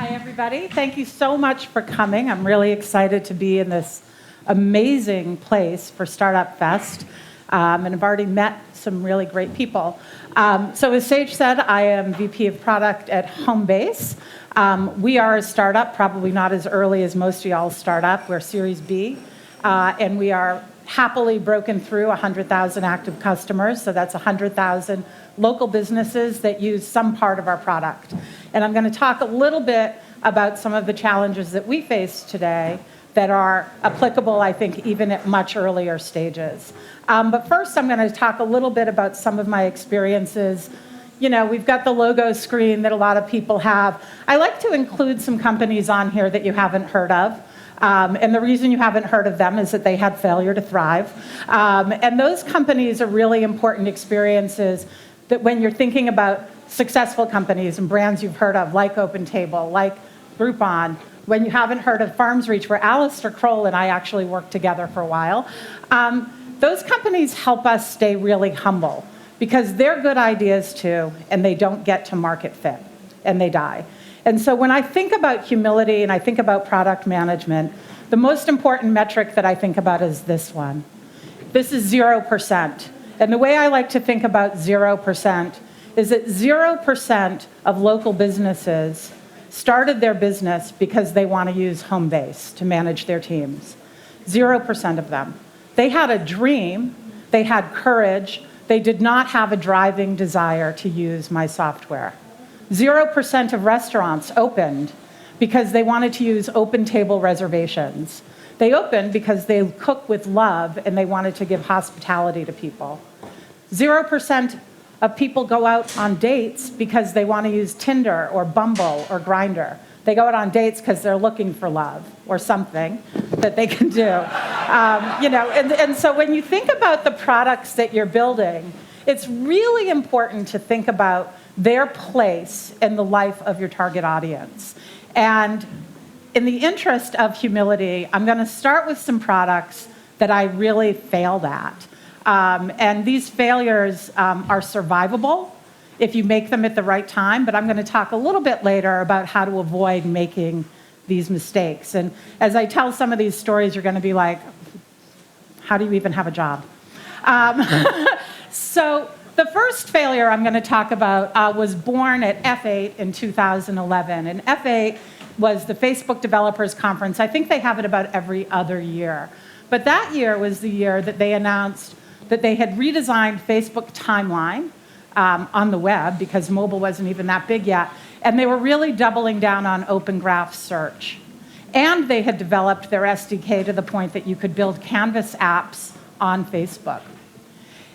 everybody. Thank you so much for coming. I'm really excited to be in this amazing place for Startupfest, and I've already met some really great people. So as Sage said, I am VP of Product at Homebase. We are a startup, probably not as early as most of y'all's startup. We're Series B, and we are happily broken through 100,000 active customers, so that's 100,000 local businesses that use some part of our product. And I'm going to talk a little bit about some of the challenges that we face today that are applicable, I think, even at much earlier stages. But first, I'm going to talk a little bit about some of my experiences. You know, we've got the logo screen that a lot of people have. I like to include some companies on here that you haven't heard of. And the reason you haven't heard of them is that they had failure to thrive. And those companies are really important experiences that when you're thinking about successful companies and brands you've heard of, like OpenTable, like Groupon, when you haven't heard of FarmsReach, where Alistair Kroll and I actually worked together for a while, those companies help us stay really humble because they're good ideas too, and they don't get to market fit, and they die. And so when I think about humility and I think about product management, the most important metric that I think about is this one. This is 0%. And the way I like to think about 0% is that 0% of local businesses started their business because they want to use Homebase to manage their teams. 0% of them. They had a dream, they had courage, they did not have a driving desire to use my software. 0% of restaurants opened because they wanted to use OpenTable reservations. They opened because they cook with love and they wanted to give hospitality to people. 0% of people go out on dates because they want to use Tinder or Bumble or Grindr. They go out on dates because they're looking for love or something that they can do. And so when you think about the products that you're building, it's really important to think about their place in the life of your target audience. And in the interest of humility, I'm going to start with some products that I really failed at. And these failures are survivable if you make them at the right time, but I'm going to talk a little bit later about how to avoid making these mistakes. And as I tell some of these stories, you're going to be like, how do you even have a job? So the first failure I'm going to talk about was born at F8 in 2011. And F8 was the Facebook Developers Conference. I think they have it about every other year. But that year was the year that they announced that they had redesigned Facebook Timeline on the web because mobile wasn't even that big yet. And they were really doubling down on Open Graph Search. And they had developed their SDK to the point that you could build Canvas apps on Facebook.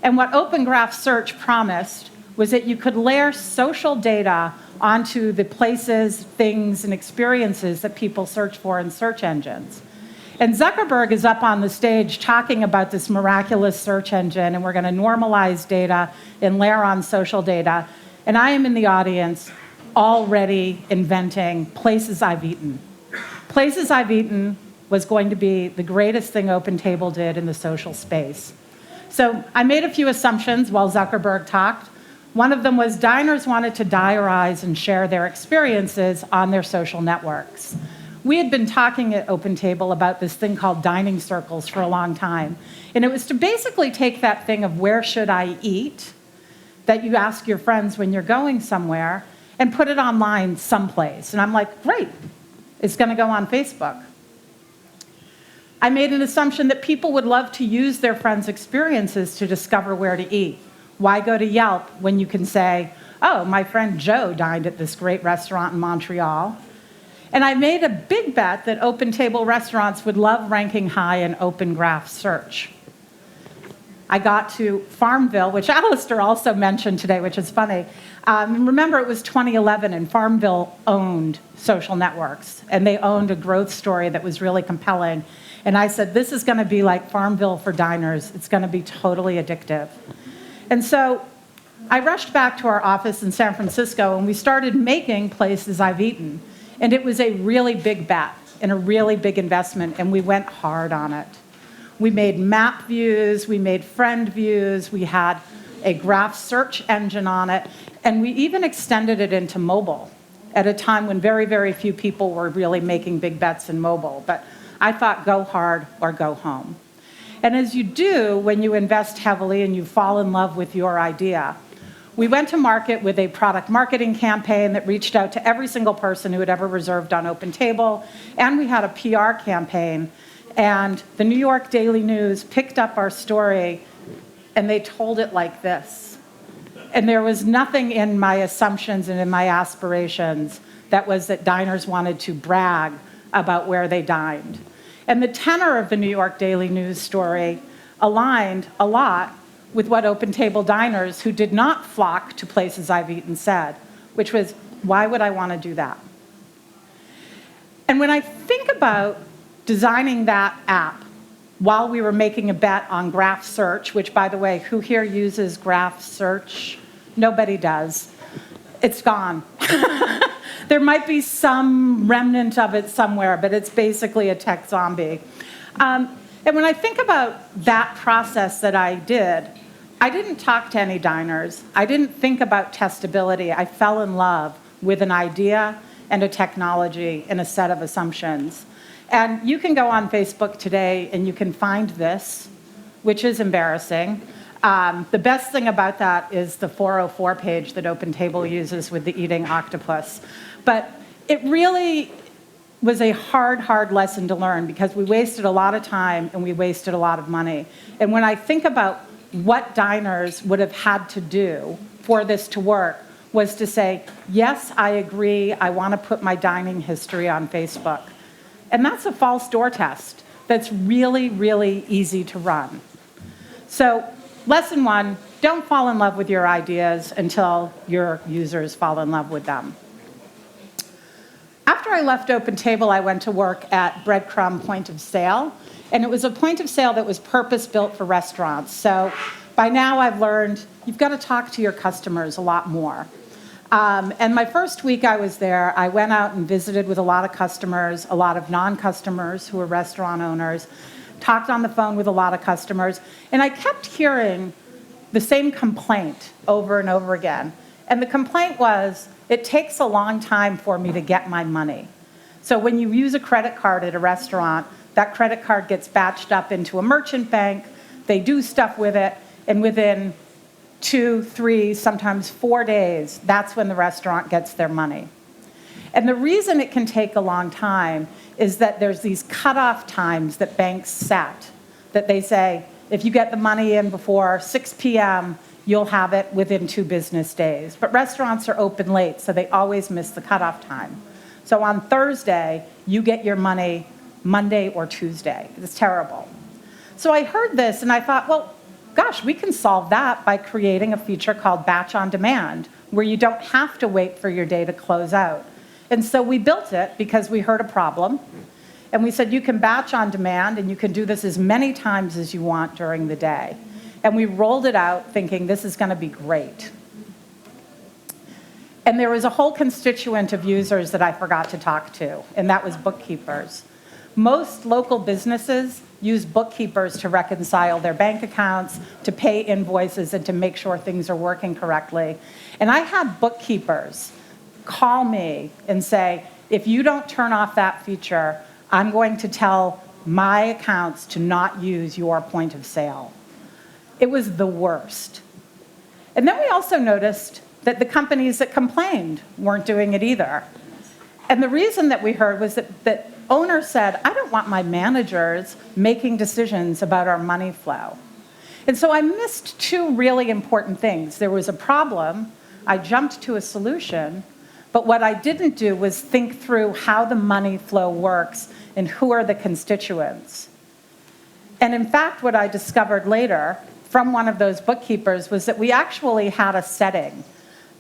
And what Open Graph Search promised was that you could layer social data onto the places, things, and experiences that people search for in search engines. And Zuckerberg is up on the stage talking about this miraculous search engine, and we're going to normalize data and layer on social data. And I am in the audience already inventing Places I've Eaten. Places I've Eaten was going to be the greatest thing OpenTable did in the social space. So I made a few assumptions while Zuckerberg talked. One of them was diners wanted to diarize and share their experiences on their social networks. We had been talking at OpenTable about this thing called dining circles for a long time. And it was to basically take that thing of where should I eat that you ask your friends when you're going somewhere and put it online someplace. And I'm like, great, it's going to go on Facebook. I made an assumption that people would love to use their friends' experiences to discover where to eat. Why go to Yelp when you can say, oh, my friend Joe dined at this great restaurant in Montreal? And I made a big bet that OpenTable restaurants would love ranking high in Open Graph Search. I got to Farmville, which Alistair also mentioned today, which is funny. Remember, it was 2011, and Farmville owned social networks, and they owned a growth story that was really compelling. And I said, this is going to be like Farmville for diners. It's going to be totally addictive. And so I rushed back to our office in San Francisco, and we started making Places I've Eaten. And it was a really big bet and a really big investment, and we went hard on it. We made map views, we made friend views, we had a graph search engine on it, and we even extended it into mobile. at a time when very, very few people were really making big bets in mobile. But I thought, go hard or go home. And as you do when you invest heavily and you fall in love with your idea, we went to market with a product marketing campaign that reached out to every single person who had ever reserved on OpenTable, and we had a PR campaign, and the New York Daily News picked up our story, and they told it like this. And there was nothing in my assumptions and in my aspirations that diners wanted to brag about where they dined. And the tenor of the New York Daily News story aligned a lot with what OpenTable diners who did not flock to places I've eaten said, which was, why would I want to do that? And when I think about designing that app while we were making a bet on graph search, which, by the way, who here uses graph search? Nobody does. It's gone. There might be some remnant of it somewhere, but it's basically a tech zombie. And when I think about that process that I didn't talk to any diners. I didn't think about testability. I fell in love with an idea and a technology and a set of assumptions. And you can go on Facebook today and you can find this, which is embarrassing. The best thing about that is the 404 page that OpenTable uses with the eating octopus. But it really was a hard, hard lesson to learn because we wasted a lot of time and we wasted a lot of money. And when I think about what diners would have had to do for this to work was to say, yes, I agree, I want to put my dining history on Facebook. And that's a false door test that's really, really easy to run. So lesson one, don't fall in love with your ideas until your users fall in love with them. After I left OpenTable, I went to work at Breadcrumb Point of Sale, and it was a point of sale that was purpose-built for restaurants. So by now I've learned you've got to talk to your customers a lot more. And my first week I was there, I went out and visited with a lot of customers, a lot of non-customers who were restaurant owners, talked on the phone with a lot of customers, and I kept hearing the same complaint over and over again. And the complaint was, it takes a long time for me to get my money. So when you use a credit card at a restaurant, that credit card gets batched up into a merchant bank, they do stuff with it, and within 2, 3, sometimes 4 days, that's when the restaurant gets their money. And the reason it can take a long time is that there's these cutoff times that banks set, that they say, if you get the money in before 6 p.m., you'll have it within 2 business days. But restaurants are open late, so they always miss the cutoff time. So on Thursday, you get your money Monday or Tuesday. It's terrible. So I heard this and I thought, well, gosh, we can solve that by creating a feature called Batch on Demand, where you don't have to wait for your day to close out. And so we built it because we heard a problem. And we said, you can batch on demand and you can do this as many times as you want during the day. And we rolled it out thinking this is going to be great. And there was a whole constituent of users that I forgot to talk to, and that was bookkeepers. Most local businesses use bookkeepers to reconcile their bank accounts, to pay invoices, and to make sure things are working correctly. And I had bookkeepers call me and say, if you don't turn off that feature, I'm going to tell my accounts to not use your point of sale. It was the worst. And then we also noticed that the companies that complained weren't doing it either. And the reason that we heard was that owners said, I don't want my managers making decisions about our money flow. And so I missed 2 really important things. There was a problem, I jumped to a solution, but what I didn't do was think through how the money flow works and who are the constituents. And in fact, what I discovered later from one of those bookkeepers was that we actually had a setting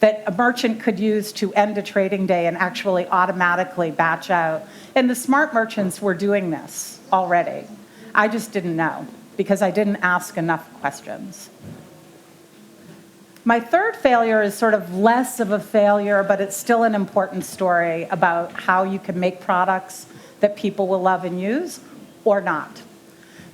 that a merchant could use to end a trading day and actually automatically batch out. And the smart merchants were doing this already. I just didn't know because I didn't ask enough questions. My third failure is sort of less of a failure, but it's still an important story about how you can make products that people will love and use or not.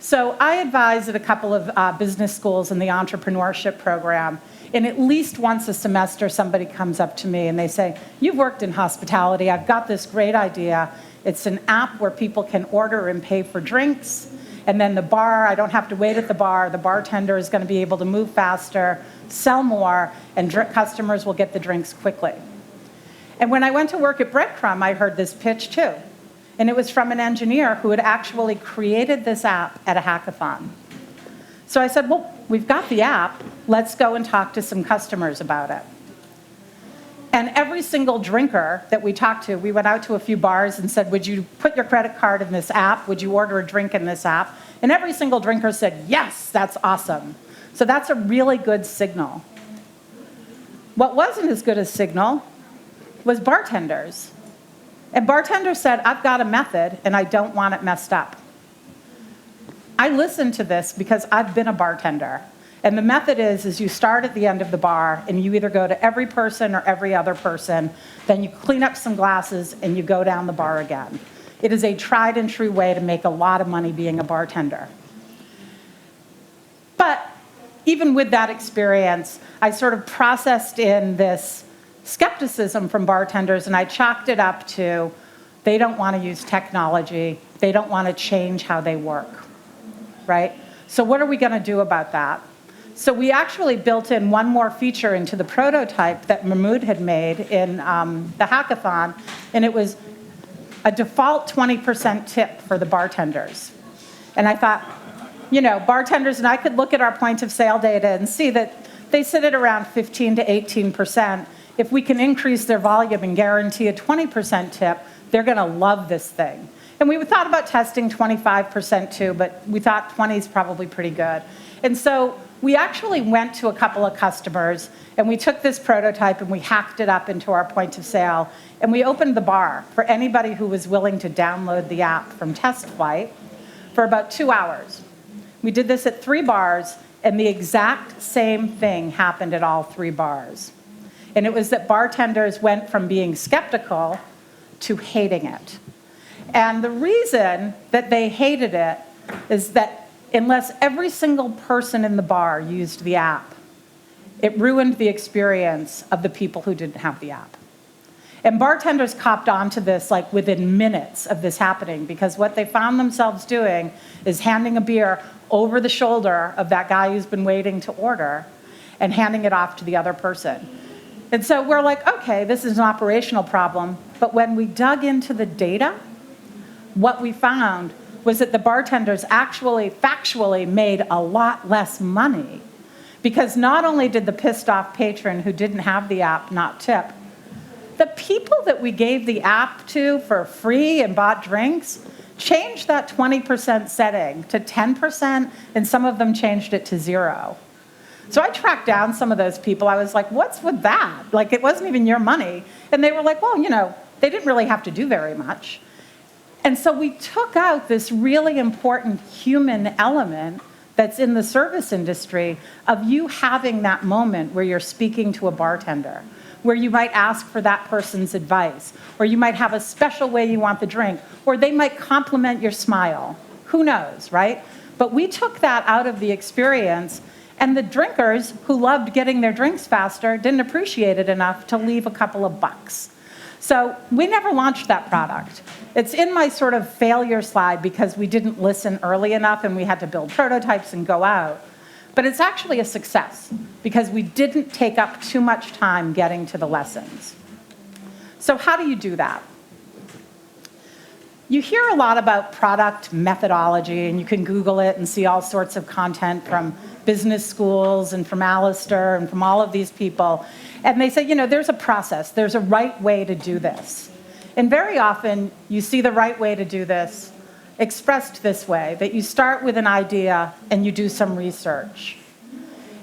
So I advise at a couple of business schools in the entrepreneurship program, and at least once a semester somebody comes up to me and they say, you've worked in hospitality, I've got this great idea. It's an app where people can order and pay for drinks, and then the bar, I don't have to wait at the bartender is going to be able to move faster, sell more, and customers will get the drinks quickly. And when I went to work at Breadcrumb, I heard this pitch too. And it was from an engineer who had actually created this app at a hackathon. So I said, well, we've got the app. Let's go and talk to some customers about it. And every single drinker that we talked to, we went out to a few bars and said, would you put your credit card in this app? Would you order a drink in this app? And every single drinker said, yes, that's awesome. So that's a really good signal. What wasn't as good a signal was bartenders. And bartenders said, I've got a method and I don't want it messed up. I listened to this because I've been a bartender. And the method is you start at the end of the bar and you either go to every person or every other person, then you clean up some glasses and you go down the bar again. It is a tried and true way to make a lot of money being a bartender. But even with that experience, I sort of processed in this skepticism from bartenders, and I chalked it up to they don't want to use technology, they don't want to change how they work, right? So what are we going to do about that? So we actually built in one more feature into the prototype that Mahmoud had made in the hackathon, and it was a default 20% tip for the bartenders. And I thought, you know, bartenders, and I could look at our point of sale data and see that they sit at around 15 to 18%. If we can increase their volume and guarantee a 20% tip, they're going to love this thing. And we thought about testing 25% too, but we thought 20 is probably pretty good. And so we actually went to a couple of customers, and we took this prototype and we hacked it up into our point of sale, and we opened the bar for anybody who was willing to download the app from test flight for about 2 hours. We did this at 3 bars, and the exact same thing happened at all 3 bars. And it was that bartenders went from being skeptical to hating it. And the reason that they hated it is that unless every single person in the bar used the app, it ruined the experience of the people who didn't have the app. And bartenders copped onto this like within minutes of this happening, because what they found themselves doing is handing a beer over the shoulder of that guy who's been waiting to order and handing it off to the other person. And so we're like, okay, this is an operational problem. But when we dug into the data, what we found was that the bartenders actually factually made a lot less money, because not only did the pissed off patron who didn't have the app not tip, the people that we gave the app to for free and bought drinks changed that 20% setting to 10%, and some of them changed it to 0. So I tracked down some of those people. I was like, what's with that? Like, it wasn't even your money. And they were like, well, you know, they didn't really have to do very much. And so we took out this really important human element that's in the service industry of you having that moment where you're speaking to a bartender, where you might ask for that person's advice, or you might have a special way you want the drink, or they might compliment your smile. Who knows, right? But we took that out of the experience, and the drinkers who loved getting their drinks faster didn't appreciate it enough to leave a couple of bucks. So we never launched that product. It's in my sort of failure slide because we didn't listen early enough and we had to build prototypes and go out. But it's actually a success because we didn't take up too much time getting to the lessons. So how do you do that? You hear a lot about product methodology, and you can Google it and see all sorts of content from business schools and from Alistair and from all of these people. And they say, you know, there's a process, there's a right way to do this. And very often you see the right way to do this expressed this way, that you start with an idea and you do some research.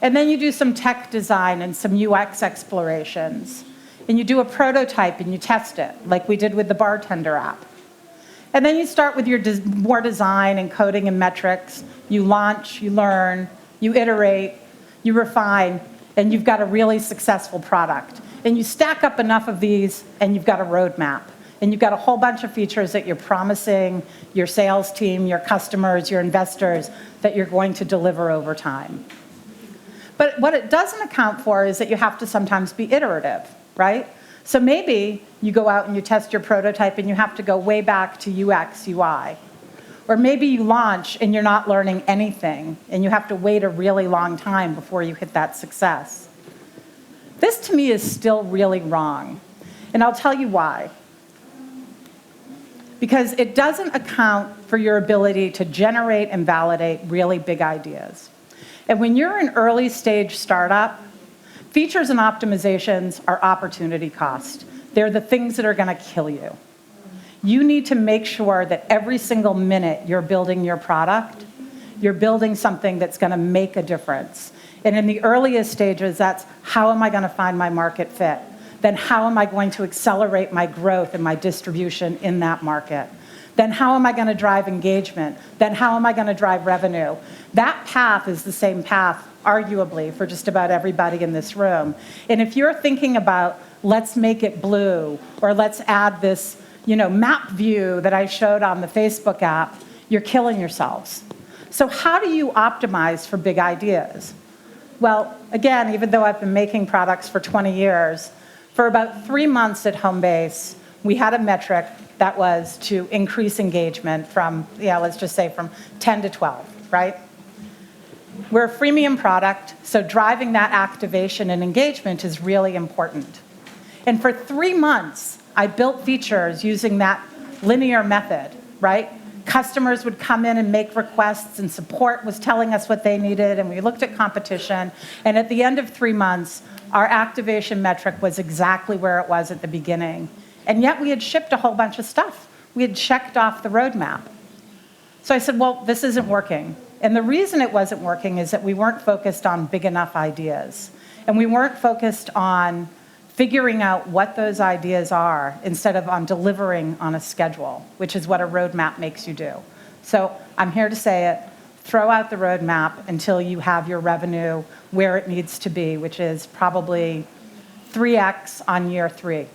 And then you do some tech design and some UX explorations. And you do a prototype and you test it, like we did with the bartender app. And then you start with your more design and coding and metrics. You launch, you learn, you iterate, you refine, and you've got a really successful product. And you stack up enough of these, and you've got a roadmap. and you've got a whole bunch of features that you're promising your sales team, your customers, your investors that you're going to deliver over time. But what it doesn't account for is that you have to sometimes be iterative, right? So maybe you go out and you test your prototype and you have to go way back to UX, UI. Or maybe you launch and you're not learning anything and you have to wait a really long time before you hit that success. This to me is still really wrong. And I'll tell you why. Because it doesn't account for your ability to generate and validate really big ideas. And when you're an early stage startup, features and optimizations are opportunity cost. They're the things that are going to kill you. You need to make sure that every single minute you're building your product, you're building something that's going to make a difference. And in the earliest stages, that's how am I going to find my market fit? Then how am I going to accelerate my growth and my distribution in that market? Then how am I going to drive engagement? Then how am I going to drive revenue? That path is the same path, arguably, for just about everybody in this room. And if you're thinking about, let's make it blue, or let's add this map view that I showed on the Facebook app, you're killing yourselves. So how do you optimize for big ideas? Well, again, even though I've been making products for 20 years, for about 3 months at Homebase, we had a metric that was to increase engagement from, let's just say from 10 to 12, right? We're a freemium product, so driving that activation and engagement is really important. And for 3 months, I built features using that linear method, right? Customers would come in and make requests, and support was telling us what they needed, and we looked at competition. And at the end of 3 months, our activation metric was exactly where it was at the beginning. And yet we had shipped a whole bunch of stuff. We had checked off the roadmap. So I said, well, this isn't working. And the reason it wasn't working is that we weren't focused on big enough ideas. And we weren't focused on figuring out what those ideas are instead of on delivering on a schedule, which is what a roadmap makes you do. So I'm here to say it, throw out the roadmap until you have your revenue where it needs to be, which is probably 3x on year 3,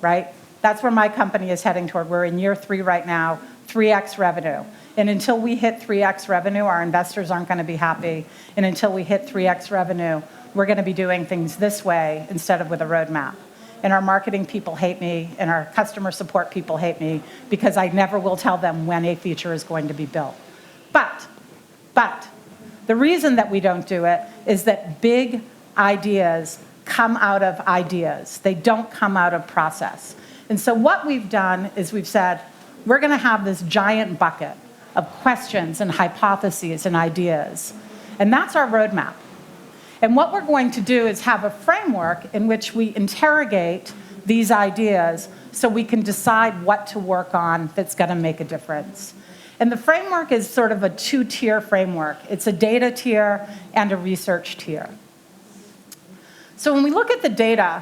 right? That's where my company is heading toward. We're in year 3 right now, 3x revenue. And until we hit 3x revenue, our investors aren't going to be happy. And until we hit 3x revenue, we're going to be doing things this way instead of with a roadmap. And our marketing people hate me, and our customer support people hate me because I never will tell them when a feature is going to be built. But the reason that we don't do it is that big ideas come out of ideas. They don't come out of process. And so what we've done is we've said, we're going to have this giant bucket of questions and hypotheses and ideas. And that's our roadmap. And what we're going to do is have a framework in which we interrogate these ideas so we can decide what to work on that's going to make a difference. And the framework is sort of a 2-tier framework. It's a data tier and a research tier. So when we look at the data,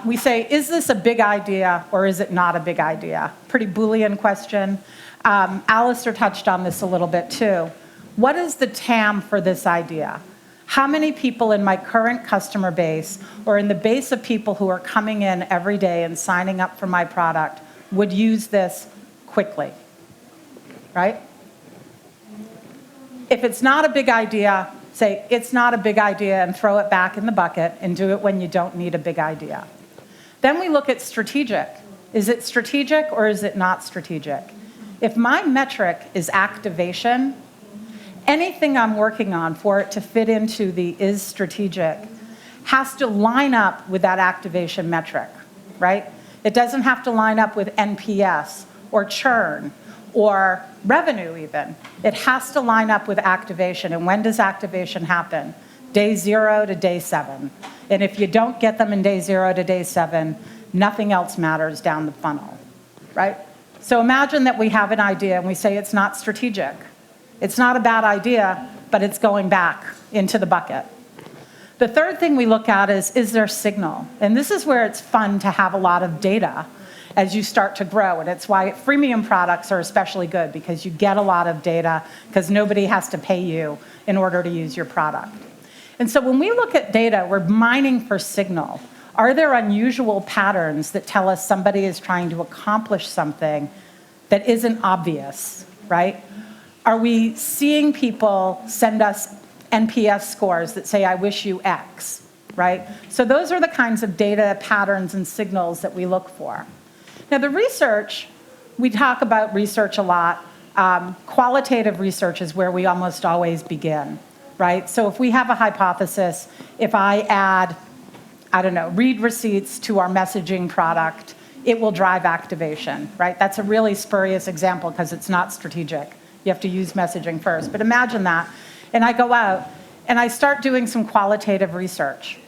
we say, is this a big idea or is it not a big idea? Pretty Boolean question. Alistair touched on this a little bit too. What is the TAM for this idea? How many people in my current customer base or in the base of people who are coming in every day and signing up for my product would use this quickly, right? If it's not a big idea, say it's not a big idea and throw it back in the bucket and do it when you don't need a big idea. Then we look at strategic. Is it strategic or is it not strategic? If my metric is activation, anything I'm working on for it to fit into the is strategic has to line up with that activation metric, right? It doesn't have to line up with NPS or churn or revenue even. It has to line up with activation. And when does activation happen? Day 0 to day 7. And if you don't get them in day 0 to day 7, nothing else matters down the funnel, right? So imagine that we have an idea and we say it's not strategic. It's not a bad idea, but it's going back into the bucket. The third thing we look at is there signal? And this is where it's fun to have a lot of data as you start to grow. And it's why freemium products are especially good, because you get a lot of data because nobody has to pay you in order to use your product. And so when we look at data, we're mining for signal. Are there unusual patterns that tell us somebody is trying to accomplish something that isn't obvious, right? Are we seeing people send us NPS scores that say, I wish you X, right? So those are the kinds of data patterns and signals that we look for. Now the research, we talk about research a lot. Qualitative research is where we almost always begin, right? So if we have a hypothesis, if I add, I don't know, read receipts to our messaging product, it will drive activation, right? That's a really spurious example because it's not strategic. You have to use messaging first. But imagine that. And I go out and I start doing some qualitative research.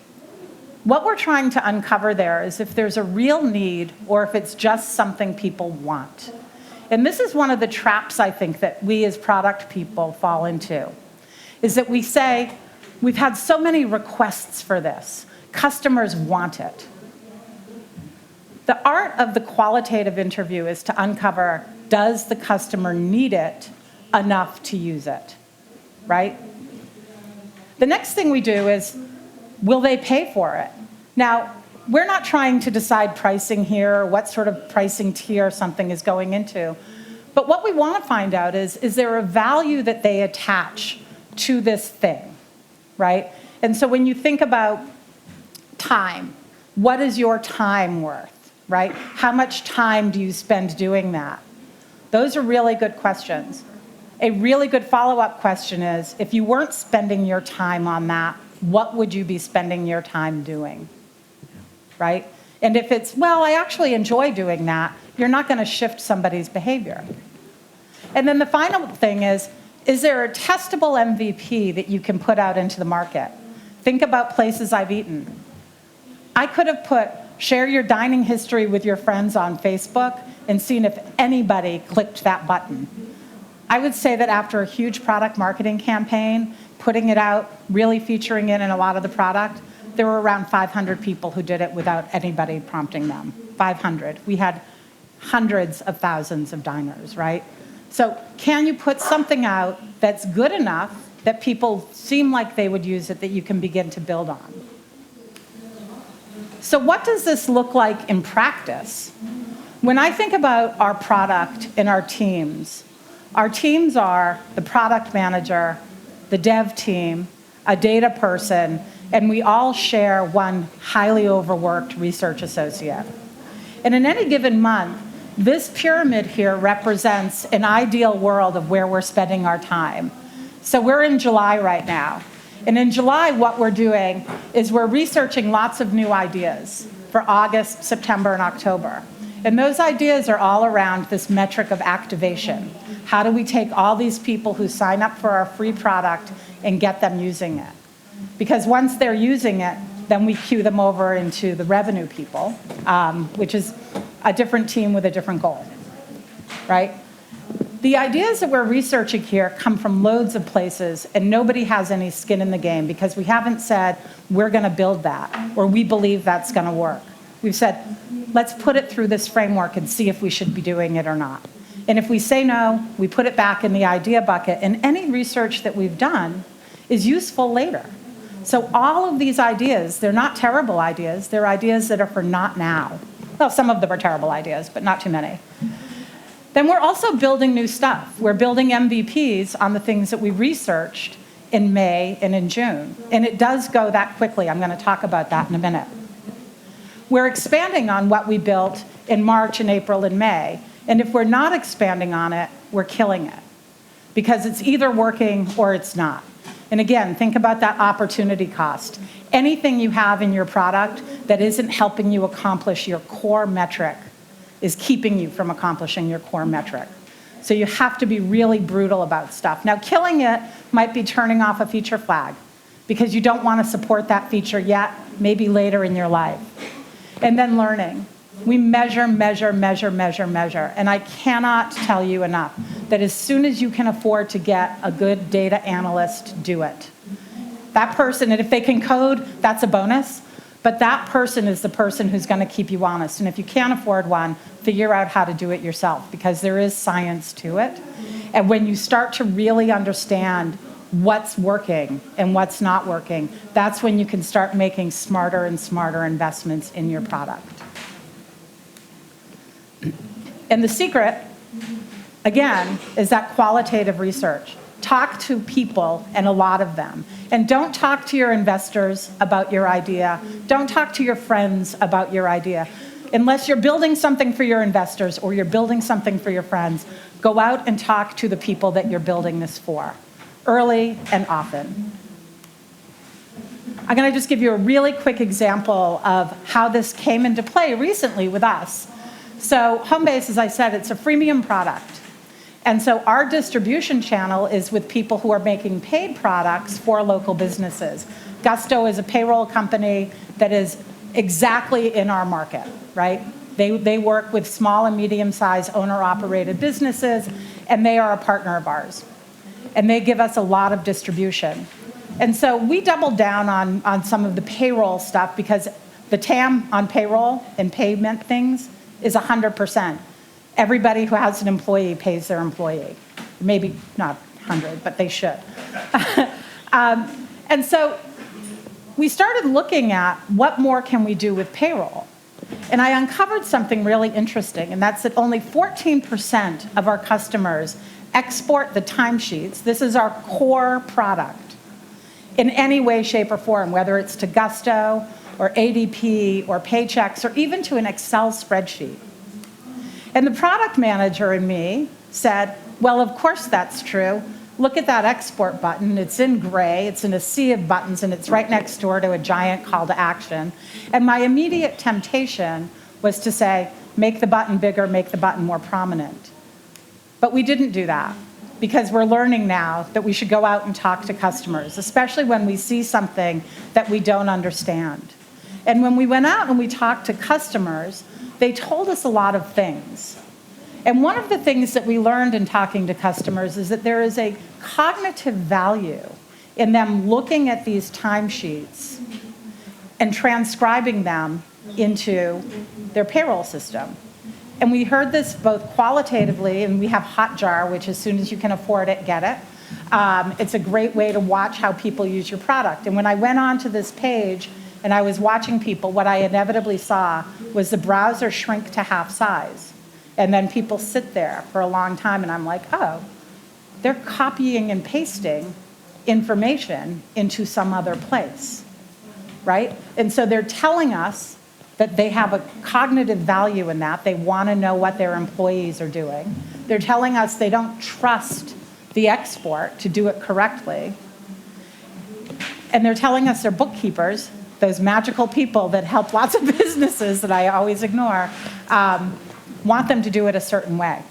What we're trying to uncover there is if there's a real need or if it's just something people want. And this is one of the traps, I think, that we as product people fall into, is that we say, we've had so many requests for this. Customers want it. The art of the qualitative interview is to uncover, does the customer need it enough to use it, right? The next thing we do is, will they pay for it? Now, we're not trying to decide pricing here or what sort of pricing tier something is going into. But what we want to find out is there a value that they attach to this thing, right? And so when you think about time, what is your time worth, right? How much time do you spend doing that? Those are really good questions. A really good follow-up question is, if you weren't spending your time on that, what would you be spending your time doing, right? And if it's, well, I actually enjoy doing that, you're not going to shift somebody's behavior. And then the final thing is there a testable MVP that you can put out into the market? Think about places I've eaten. I could have put, share your dining history with your friends on Facebook and seen if anybody clicked that button. I would say that after a huge product marketing campaign, putting it out, really featuring it in a lot of the product, there were around 500 people who did it without anybody prompting them. 500. We had hundreds of thousands of diners, right? So can you put something out that's good enough that people seem like they would use it that you can begin to build on? So what does this look like in practice? When I think about our product and our teams are the product manager, the dev team, a data person, and we all share one highly overworked research associate. And in any given month, this pyramid here represents an ideal world of where we're spending our time. So we're in July right now. And in July, what we're doing is we're researching lots of new ideas for August, September, and October. And those ideas are all around this metric of activation. How do we take all these people who sign up for our free product and get them using it? Because once they're using it, then we cue them over into the revenue people, which is a different team with a different goal, right? The ideas that we're researching here come from loads of places, and nobody has any skin in the game because we haven't said, we're going to build that, or we believe that's going to work. We've said, let's put it through this framework and see if we should be doing it or not. And if we say no, we put it back in the idea bucket, and any research that we've done is useful later. So all of these ideas, they're not terrible ideas, they're ideas that are for not now. Well, some of them are terrible ideas, but not too many. Then we're also building new stuff. We're building MVPs on the things that we researched in May and in June. And it does go that quickly. I'm going to talk about that in a minute. We're expanding on what we built in March and April and May. And if we're not expanding on it, we're killing it. Because it's either working or it's not. And again, think about that opportunity cost. Anything you have in your product that isn't helping you accomplish your core metric is keeping you from accomplishing your core metric. So you have to be really brutal about stuff. Now, killing it might be turning off a feature flag because you don't want to support that feature yet, maybe later in your life. And then learning. We measure. And I cannot tell you enough that as soon as you can afford to get a good data analyst, do it. That person, and if they can code, that's a bonus. But that person is the person who's going to keep you honest. And if you can't afford one, figure out how to do it yourself because there is science to it. And when you start to really understand what's working and what's not working, that's when you can start making smarter and smarter investments in your product. And the secret, again, is that qualitative research. Talk to people, and a lot of them. And don't talk to your investors about your idea. Don't talk to your friends about your idea. Unless you're building something for your investors or you're building something for your friends, go out and talk to the people that you're building this for, early and often. I'm going to just give you a really quick example of how this came into play recently with us. So Homebase, as I said, it's a freemium product. And so our distribution channel is with people who are making paid products for local businesses. Gusto is a payroll company that is exactly in our market, right? They work with small and medium-sized owner-operated businesses, and they are a partner of ours. And they give us a lot of distribution. And so we doubled down on some of the payroll stuff because the TAM on payroll and payment things is 100%. Everybody who has an employee pays their employee. Maybe not 100, but they should. And so we started looking at what more can we do with payroll. And I uncovered something really interesting, and that's that only 14% of our customers export the timesheets. This is our core product in any way, shape, or form, whether it's to Gusto or ADP or Paychex or even to an Excel spreadsheet. And the product manager in me said, well, of course that's true. Look at that export button. It's in gray. It's in a sea of buttons, and it's right next door to a giant call to action. And my immediate temptation was to say, make the button bigger, make the button more prominent. But we didn't do that because we're learning now that we should go out and talk to customers, especially when we see something that we don't understand. And when we went out and we talked to customers, they told us a lot of things. And one of the things that we learned in talking to customers is that there is a cognitive value in them looking at these timesheets and transcribing them into their payroll system. And we heard this both qualitatively, and we have Hotjar, which as soon as you can afford it, get it. It's a great way to watch how people use your product. And when I went onto this page and I was watching people, what I inevitably saw was the browser shrink to half size. And then people sit there for a long time, and I'm like, oh, they're copying and pasting information into some other place, right? And so they're telling us that they have a cognitive value in that. They want to know what their employees are doing. They're telling us they don't trust the export to do it correctly. And they're telling us they're bookkeepers, those magical people that help lots of businesses that I always ignore, want them to do it a certain way.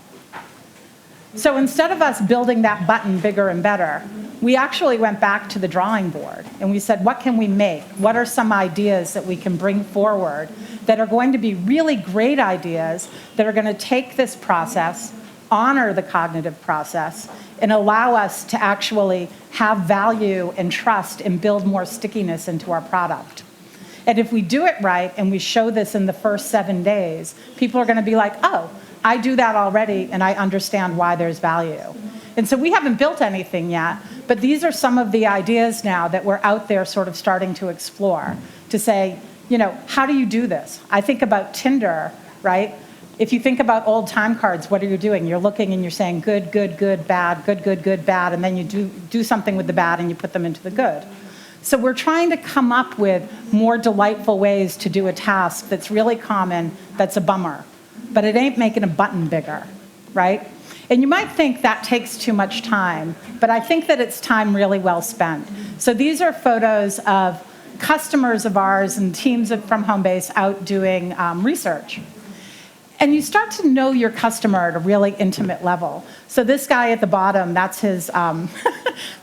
So instead of us building that button bigger and better, we actually went back to the drawing board and we said, what can we make? What are some ideas that we can bring forward that are going to be really great ideas that are going to take this process, honor the cognitive process, and allow us to actually have value and trust and build more stickiness into our product. And if we do it right and we show this in the first 7 days, people are going to be like, oh, I do that already and I understand why there's value. And so we haven't built anything yet, but these are some of the ideas now that we're out there sort of starting to explore to say, you know, how do you do this? I think about Tinder, right? If you think about old time cards, what are you doing? You're looking and you're saying good, good, good, bad, good, good, good, bad, and then you do something with the bad and you put them into the good. So we're trying to come up with more delightful ways to do a task that's really common, that's a bummer. But it ain't making a button bigger, right? And you might think that takes too much time, but I think that it's time really well spent. So these are photos of customers of ours and teams from Homebase out doing research. And you start to know your customer at a really intimate level. So this guy at the bottom, that's his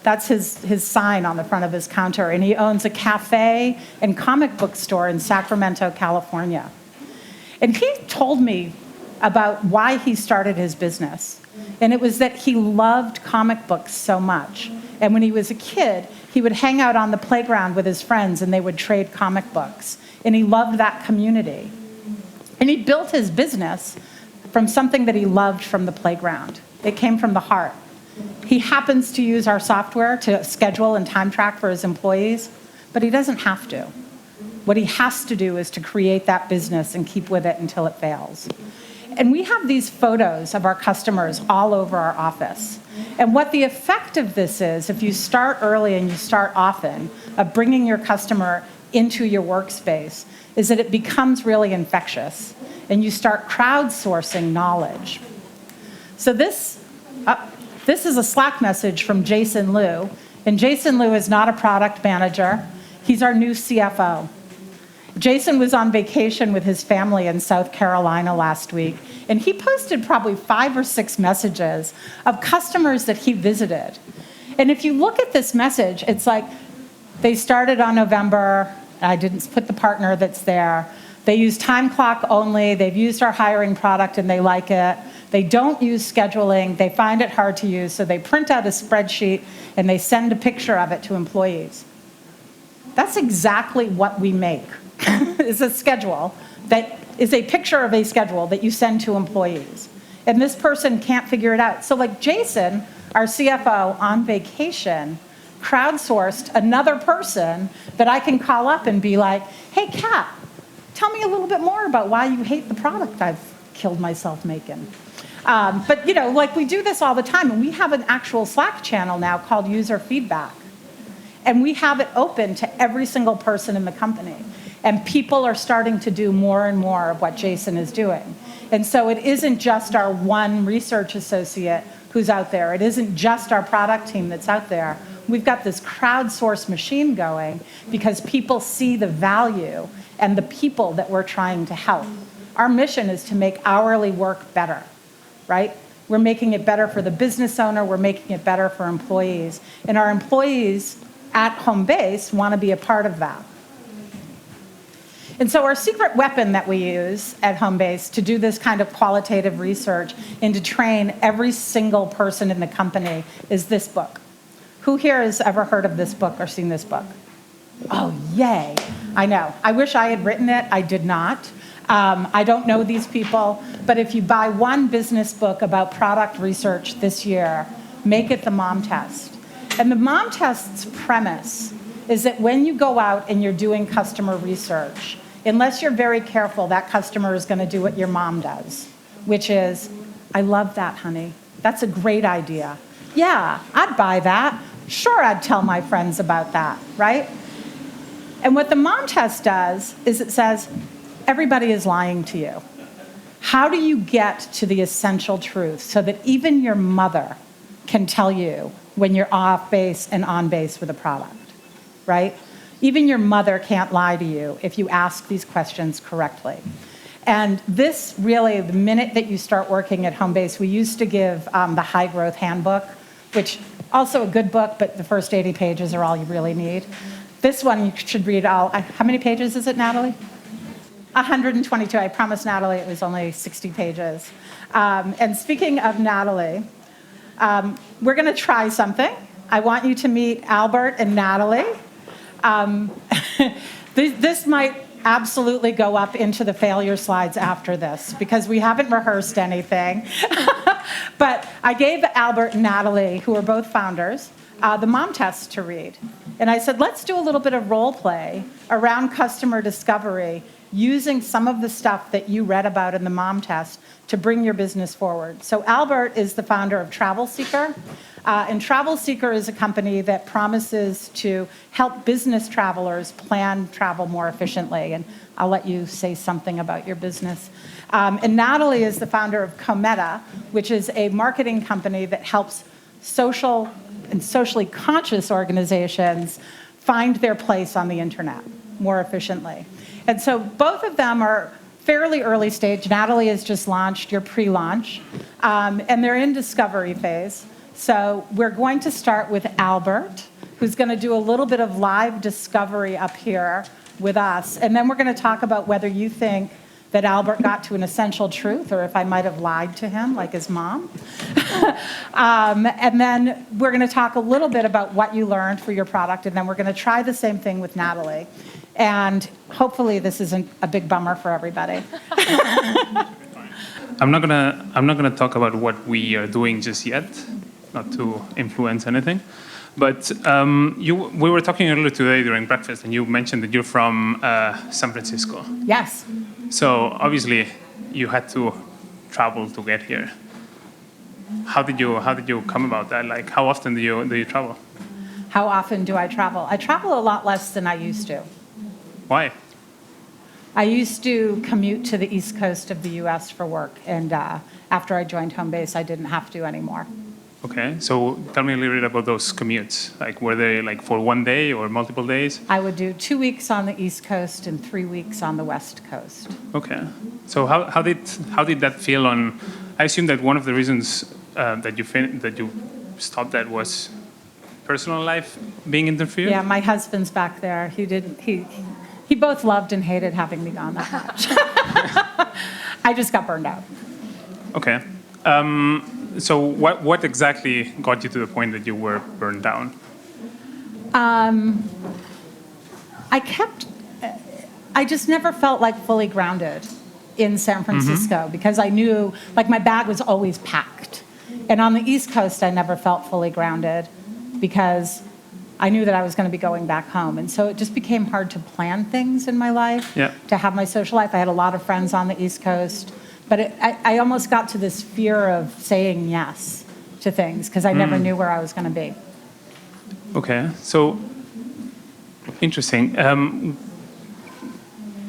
that's his sign on the front of his counter, and he owns a cafe and comic book store in Sacramento, California. And he told me about why he started his business. And it was that he loved comic books so much. And when he was a kid, he would hang out on the playground with his friends and they would trade comic books. And he loved that community. And he built his business from something that he loved from the playground. It came from the heart. He happens to use our software to schedule and time track for his employees, but he doesn't have to. What he has to do is to create that business and keep with it until it fails. And we have these photos of our customers all over our office. And what the effect of this is, if you start early and you start often, of bringing your customer into your workspace, is that it becomes really infectious. And you start crowdsourcing knowledge. So this is a Slack message from Jason Liu. And Jason Liu is not a product manager. He's our new CFO. Jason was on vacation with his family in South Carolina last week, and he posted probably 5 or 6 messages of customers that he visited. And if you look at this message, it's like they started on November. I didn't put the partner that's there. They use time clock only. They've used our hiring product and they like it. They don't use scheduling. They find it hard to use, so they print out a spreadsheet and they send a picture of it to employees. That's exactly what we make. Is a schedule that is a picture of a schedule that you send to employees. And this person can't figure it out. So like Jason, our CFO on vacation, crowdsourced another person that I can call up and be like, hey, Kat, tell me a little bit more about why you hate the product I've killed myself making. But like we do this all the time, and we have an actual Slack channel now called User Feedback. And we have it open to every single person in the company. And people are starting to do more and more of what Jason is doing. And so it isn't just our one research associate who's out there. It isn't just our product team that's out there. We've got this crowdsourced machine going because people see the value and the people that we're trying to help. Our mission is to make hourly work better, right? We're making it better for the business owner. We're making it better for employees. And our employees at Homebase want to be a part of that. And so our secret weapon that we use at Homebase to do this kind of qualitative research and to train every single person in the company is this book. Who here has ever heard of this book or seen this book? Oh, yay. I know. I wish I had written it. I did not. I don't know these people. But if you buy one business book about product research this year, make it the Mom Test. And the Mom Test's premise is that when you go out and you're doing customer research, unless you're very careful, that customer is going to do what your mom does, which is, I love that, honey. That's a great idea. Yeah, I'd buy that. Sure, I'd tell my friends about that, right? And what the Mom Test does is it says, everybody is lying to you. How do you get to the essential truth so that even your mother can tell you when you're off base and on base with a product, right? Even your mother can't lie to you if you ask these questions correctly. And this really, the minute that you start working at Homebase, we used to give the High Growth Handbook, which also a good book, but the first 80 pages are all you really need. This one you should read all. How many pages is it, Natalie? 122. I promised Natalie it was only 60 pages. And speaking of Natalie, we're going to try something. I want you to meet Albert and Natalie. This might absolutely go up into the failure slides after this because we haven't rehearsed anything. But I gave Albert and Natalie, who are both founders, the Mom Test to read. And I said, let's do a little bit of role play around customer discovery using some of the stuff that you read about in the Mom Test to bring your business forward. So Albert is the founder of Travel Seeker. And Travel Seeker is a company that promises to help business travelers plan travel more efficiently. And I'll let you say something about your business. And Natalie is the founder of Cometa, which is a marketing company that helps social and socially conscious organizations find their place on the internet more efficiently. And so both of them are fairly early stage. Natalie has just launched, you're pre-launch, and they're in discovery phase. So we're going to start with Albert, who's going to do a little bit of live discovery up here with us. And then we're going to talk about whether you think that Albert got to an essential truth or if I might have lied to him like his mom. And then we're going to talk a little bit about what you learned for your product. And then we're going to try the same thing with Natalie. And hopefully this isn't a big bummer for everybody. I'm not gonna talk about what we are doing just yet, not to influence anything. But we were talking earlier today during breakfast, and you mentioned that you're from San Francisco. Yes. So obviously, you had to travel to get here. How did you come about that? Like, how often do you travel? How often do I travel? I travel a lot less than I used to. Why? I used to commute to the East Coast of the U.S. for work, and after I joined Homebase, I didn't have to anymore. Okay, so tell me a little bit about those commutes. Like, were they like for one day or multiple days? I would do 2 weeks on the East Coast and 3 weeks on the West Coast. Okay, so how did that feel on? I assume that one of the reasons that you stopped that was personal life being interfered. Yeah, my husband's back there. He both loved and hated having me gone that much. I just got burned out. Okay. So what exactly got you to the point that you were burned down? I just never felt like fully grounded in San Francisco because I knew, like, my bag was always packed. And on the East Coast, I never felt fully grounded because I knew that I was going to be going back home. And so it just became hard to plan things in my life, to have my social life. I had a lot of friends on the East Coast. But I almost got to this fear of saying yes to things because I never knew where I was going to be. Okay, so interesting.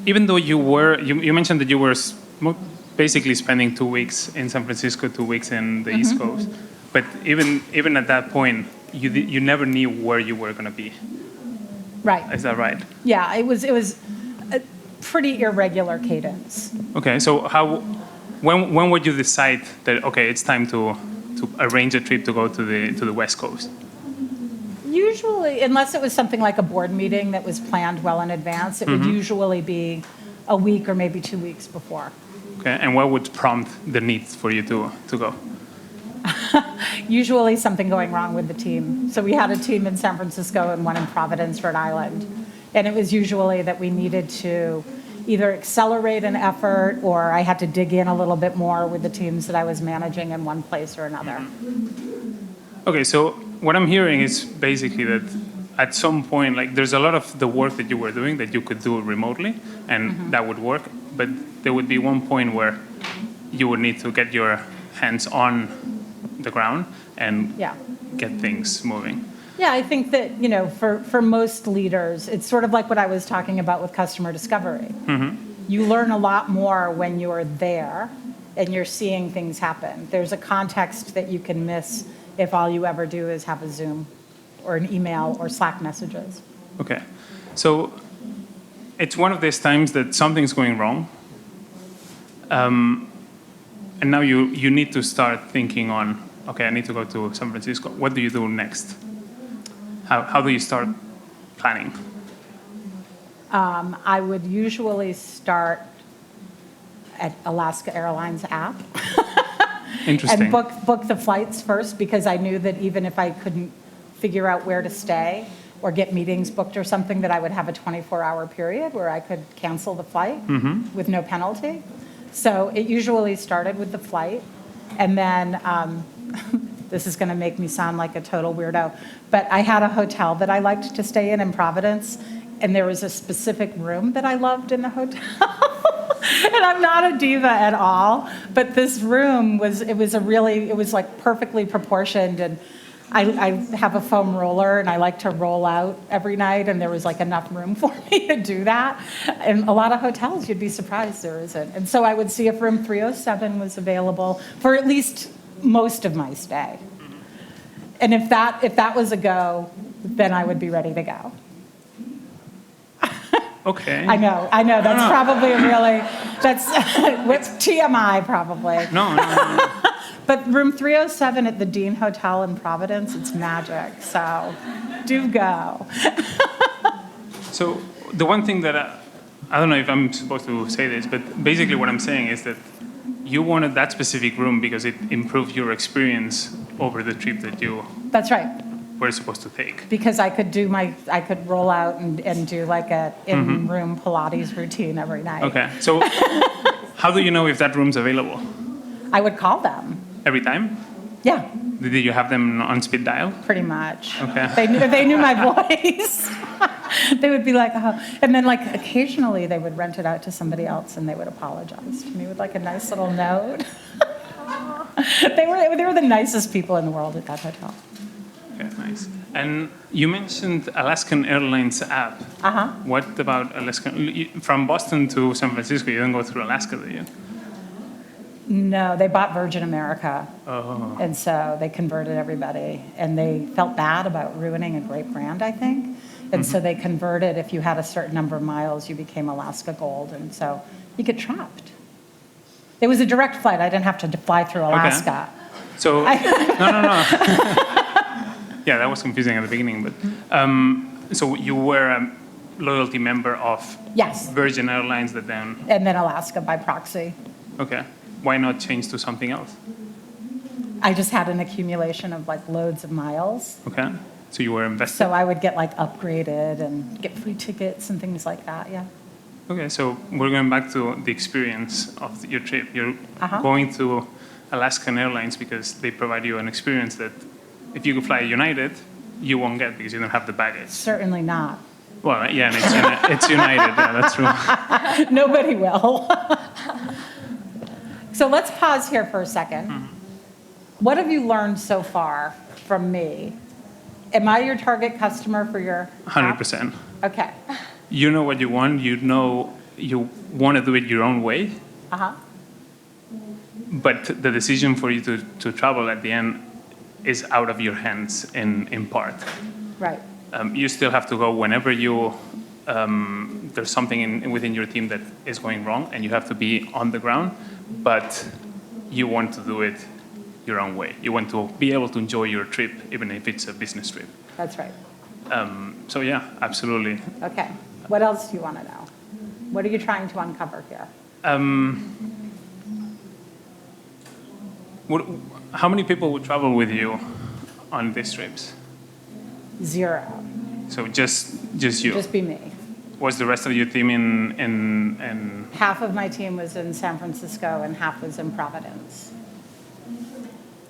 Even though you mentioned that you were basically spending 2 weeks in San Francisco, 2 weeks in the East Coast, but even at that point, you never knew where you were going to be. Right. Is that right? Yeah, it was a pretty irregular cadence. Okay, so when would you decide that okay, it's time to arrange a trip to go to the West Coast? Usually, unless it was something like a board meeting that was planned well in advance, it would usually be a week or maybe 2 weeks before. Okay, and what would prompt the need for you to go? Usually something going wrong with the team. So we had a team in San Francisco and one in Providence, Rhode Island. And it was usually that we needed to either accelerate an effort or I had to dig in a little bit more with the teams that I was managing in one place or another. Okay, so what I'm hearing is basically that at some point, like there's a lot of the work that you were doing that you could do remotely and that would work, but there would be one point where you would need to get your hands on the ground and get things moving. Yeah, I think that, for most leaders, it's sort of like what I was talking about with customer discovery. You learn a lot more when you're there and you're seeing things happen. There's a context that you can miss if all you ever do is have a Zoom or an email or Slack messages. Okay. So it's one of these times that something's going wrong. And now you need to start thinking on, okay, I need to go to San Francisco. What do you do next? How do you start planning? I would usually start at Alaska Airlines app. Interesting. And book the flights first because I knew that even if I couldn't figure out where to stay or get meetings booked or something, that I would have a 24-hour period where I could cancel the flight with no penalty. So it usually started with the flight. And then this is going to make me sound like a total weirdo, but I had a hotel that I liked to stay in Providence, and there was a specific room that I loved in the hotel. And I'm not a diva at all, but this room was like perfectly proportioned, and I have a foam roller, and I like to roll out every night, and there was like enough room for me to do that. And a lot of hotels, you'd be surprised there isn't. And so I would see if room 307 was available for at least most of my stay. And if that was a go, then I would be ready to go. Okay. I know. That's probably that's TMI probably. No. But room 307 at the Dean Hotel in Providence, it's magic. So do go. So the one thing that I don't know if I'm supposed to say this, but basically what I'm saying is that you wanted that specific room because it improved your experience over the trip that you That's right. were supposed to take. Because I could roll out and do like a in-room Pilates routine every night. Okay. So how do you know if that room's available? I would call them. Every time? Yeah. Did you have them on speed dial? Pretty much. Okay. They knew my voice. They would be like, oh. And then like occasionally they would rent it out to somebody else and they would apologize to me with like a nice little note. They were the nicest people in the world at that hotel. Okay, nice. And you mentioned Alaskan Airlines app. Uh-huh. What about Alaska? From Boston to San Francisco, you didn't go through Alaska, did you? No, they bought Virgin America. Oh. And so they converted everybody. And they felt bad about ruining a great brand, I think. And so they converted, if you had a certain number of miles, you became Alaska Gold. And so you get trapped. It was a direct flight. I didn't have to fly through Alaska. Okay. So, no. Yeah, that was confusing at the beginning. But so you were a loyalty member of Yes. Virgin Airlines that then... And then Alaska by proxy. Okay. Why not change to something else? I just had an accumulation of like loads of miles. Okay. So you were invested. So I would get like upgraded and get free tickets and things like that, yeah. Okay, so we're going back to the experience of your trip. You're going to Alaskan Airlines because they provide you an experience that if you fly United, you won't get because you don't have the baggage. Certainly not. Well, yeah, and it's United, yeah, that's true. Nobody will. So let's pause here for a second. What have you learned so far from me? Am I your target customer for your app? 100%. Okay. You know what you want. You know you want to do it your own way. Uh-huh. But the decision for you to travel at the end is out of your hands in part. Right. You still have to go whenever you there's something within your team that is going wrong, and you have to be on the ground. But you want to do it your own way. You want to be able to enjoy your trip, even if it's a business trip. That's right. So yeah, absolutely. Okay. What else do you want to know? What are you trying to uncover here? How many people would travel with you on these trips? 0. So just you. Just be me. Was the rest of your team in Half of my team was in San Francisco and half was in Providence.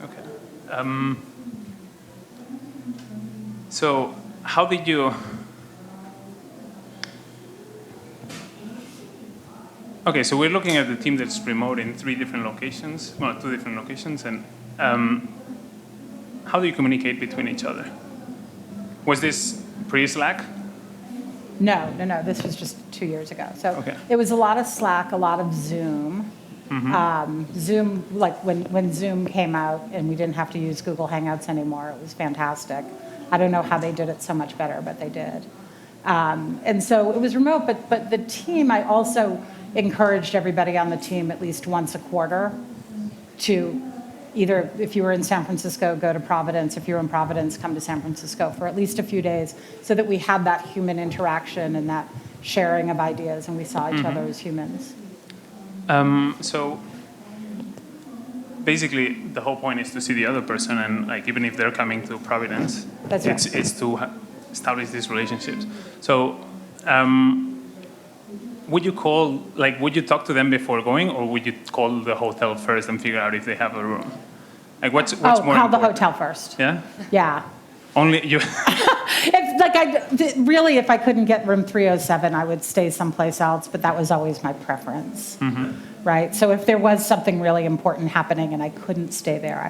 Okay. So how did you... Okay, so we're looking at the team that's remote in 3 different locations, well, 2 different locations, and how do you communicate between each other? Was this pre-Slack? No. This was just 2 years ago. So Okay. It was a lot of Slack, a lot of Zoom. Zoom, like when Zoom came out and we didn't have to use Google Hangouts anymore, it was fantastic. I don't know how they did it so much better, but they did. And so it was remote, but the team, I also encouraged everybody on the team at least once a quarter to either, if you were in San Francisco, go to Providence. If you were in Providence, come to San Francisco for at least a few days so that we had that human interaction and that sharing of ideas and we saw each other as humans. So basically, the whole point is to see the other person, and like even if they're coming to Providence, That's right. it's to establish these relationships. So would you talk to them before going, or would you call the hotel first and figure out if they have a room? Like what's more call important? the hotel first. Yeah. Yeah. Only you. If I couldn't get room 307, I would stay someplace else, but that was always my preference, right? So if there was something really important happening and I couldn't stay there,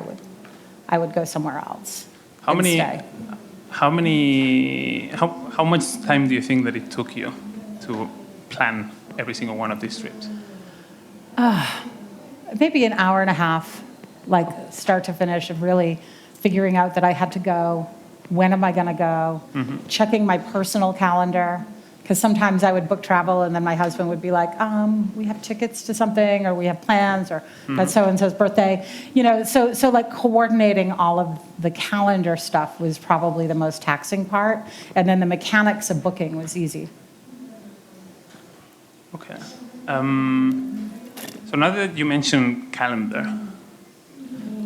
I would go somewhere else. How much time do you think that it took you to plan every single one of these trips? Maybe an hour and a half, like start to finish, of really figuring out that I had to go. When am I going to go? Checking my personal calendar, because sometimes I would book travel and then my husband would be like, we have tickets to something, or we have plans, or that's so-and-so's birthday. So like coordinating all of the calendar stuff was probably the most taxing part. And then the mechanics of booking was easy. Okay. So now that you mentioned calendar,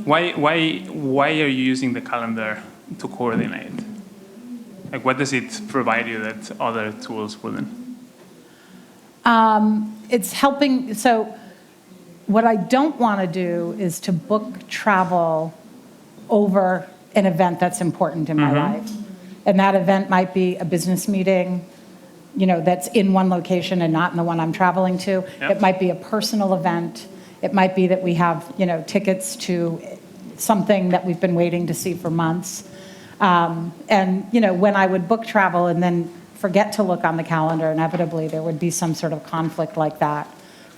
why are you using the calendar to coordinate? Like, what does it provide you that other tools wouldn't? It's helping. So what I don't want to do is to book travel over an event that's important in my life. And that event might be a business meeting, that's in one location and not in the one I'm traveling to. Yep. It might be a personal event. It might be that we have, tickets to something that we've been waiting to see for months. And when I would book travel and then forget to look on the calendar, inevitably there would be some sort of conflict like that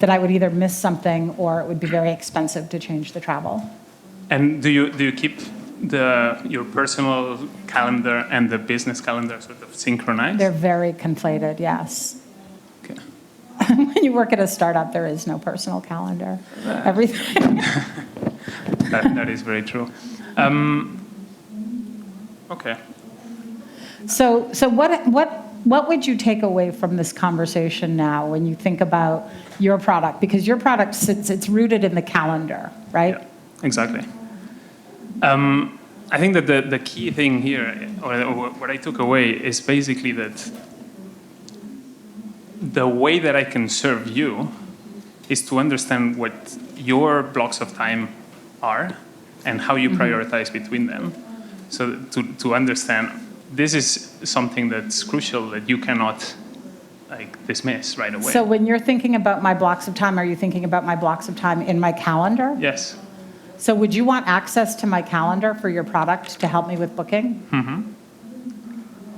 I would either miss something or it would be very expensive to change the travel. And do you keep your personal calendar and the business calendar sort of synchronized? They're very conflated, yes. Okay. When you work at a startup, there is no personal calendar. Everything. That is very true. Okay. So what would you take away from this conversation now when you think about your product? Because your product it's rooted in the calendar, right? Yeah, exactly. I think that the key thing here, or what I took away, is basically that the way that I can serve you is to understand what your blocks of time are and how you prioritize between them. So to understand, this is something that's crucial that you cannot dismiss right away. So when you're thinking about my blocks of time, are you thinking about my blocks of time in my calendar? Yes. So would you want access to my calendar for your product to help me with booking?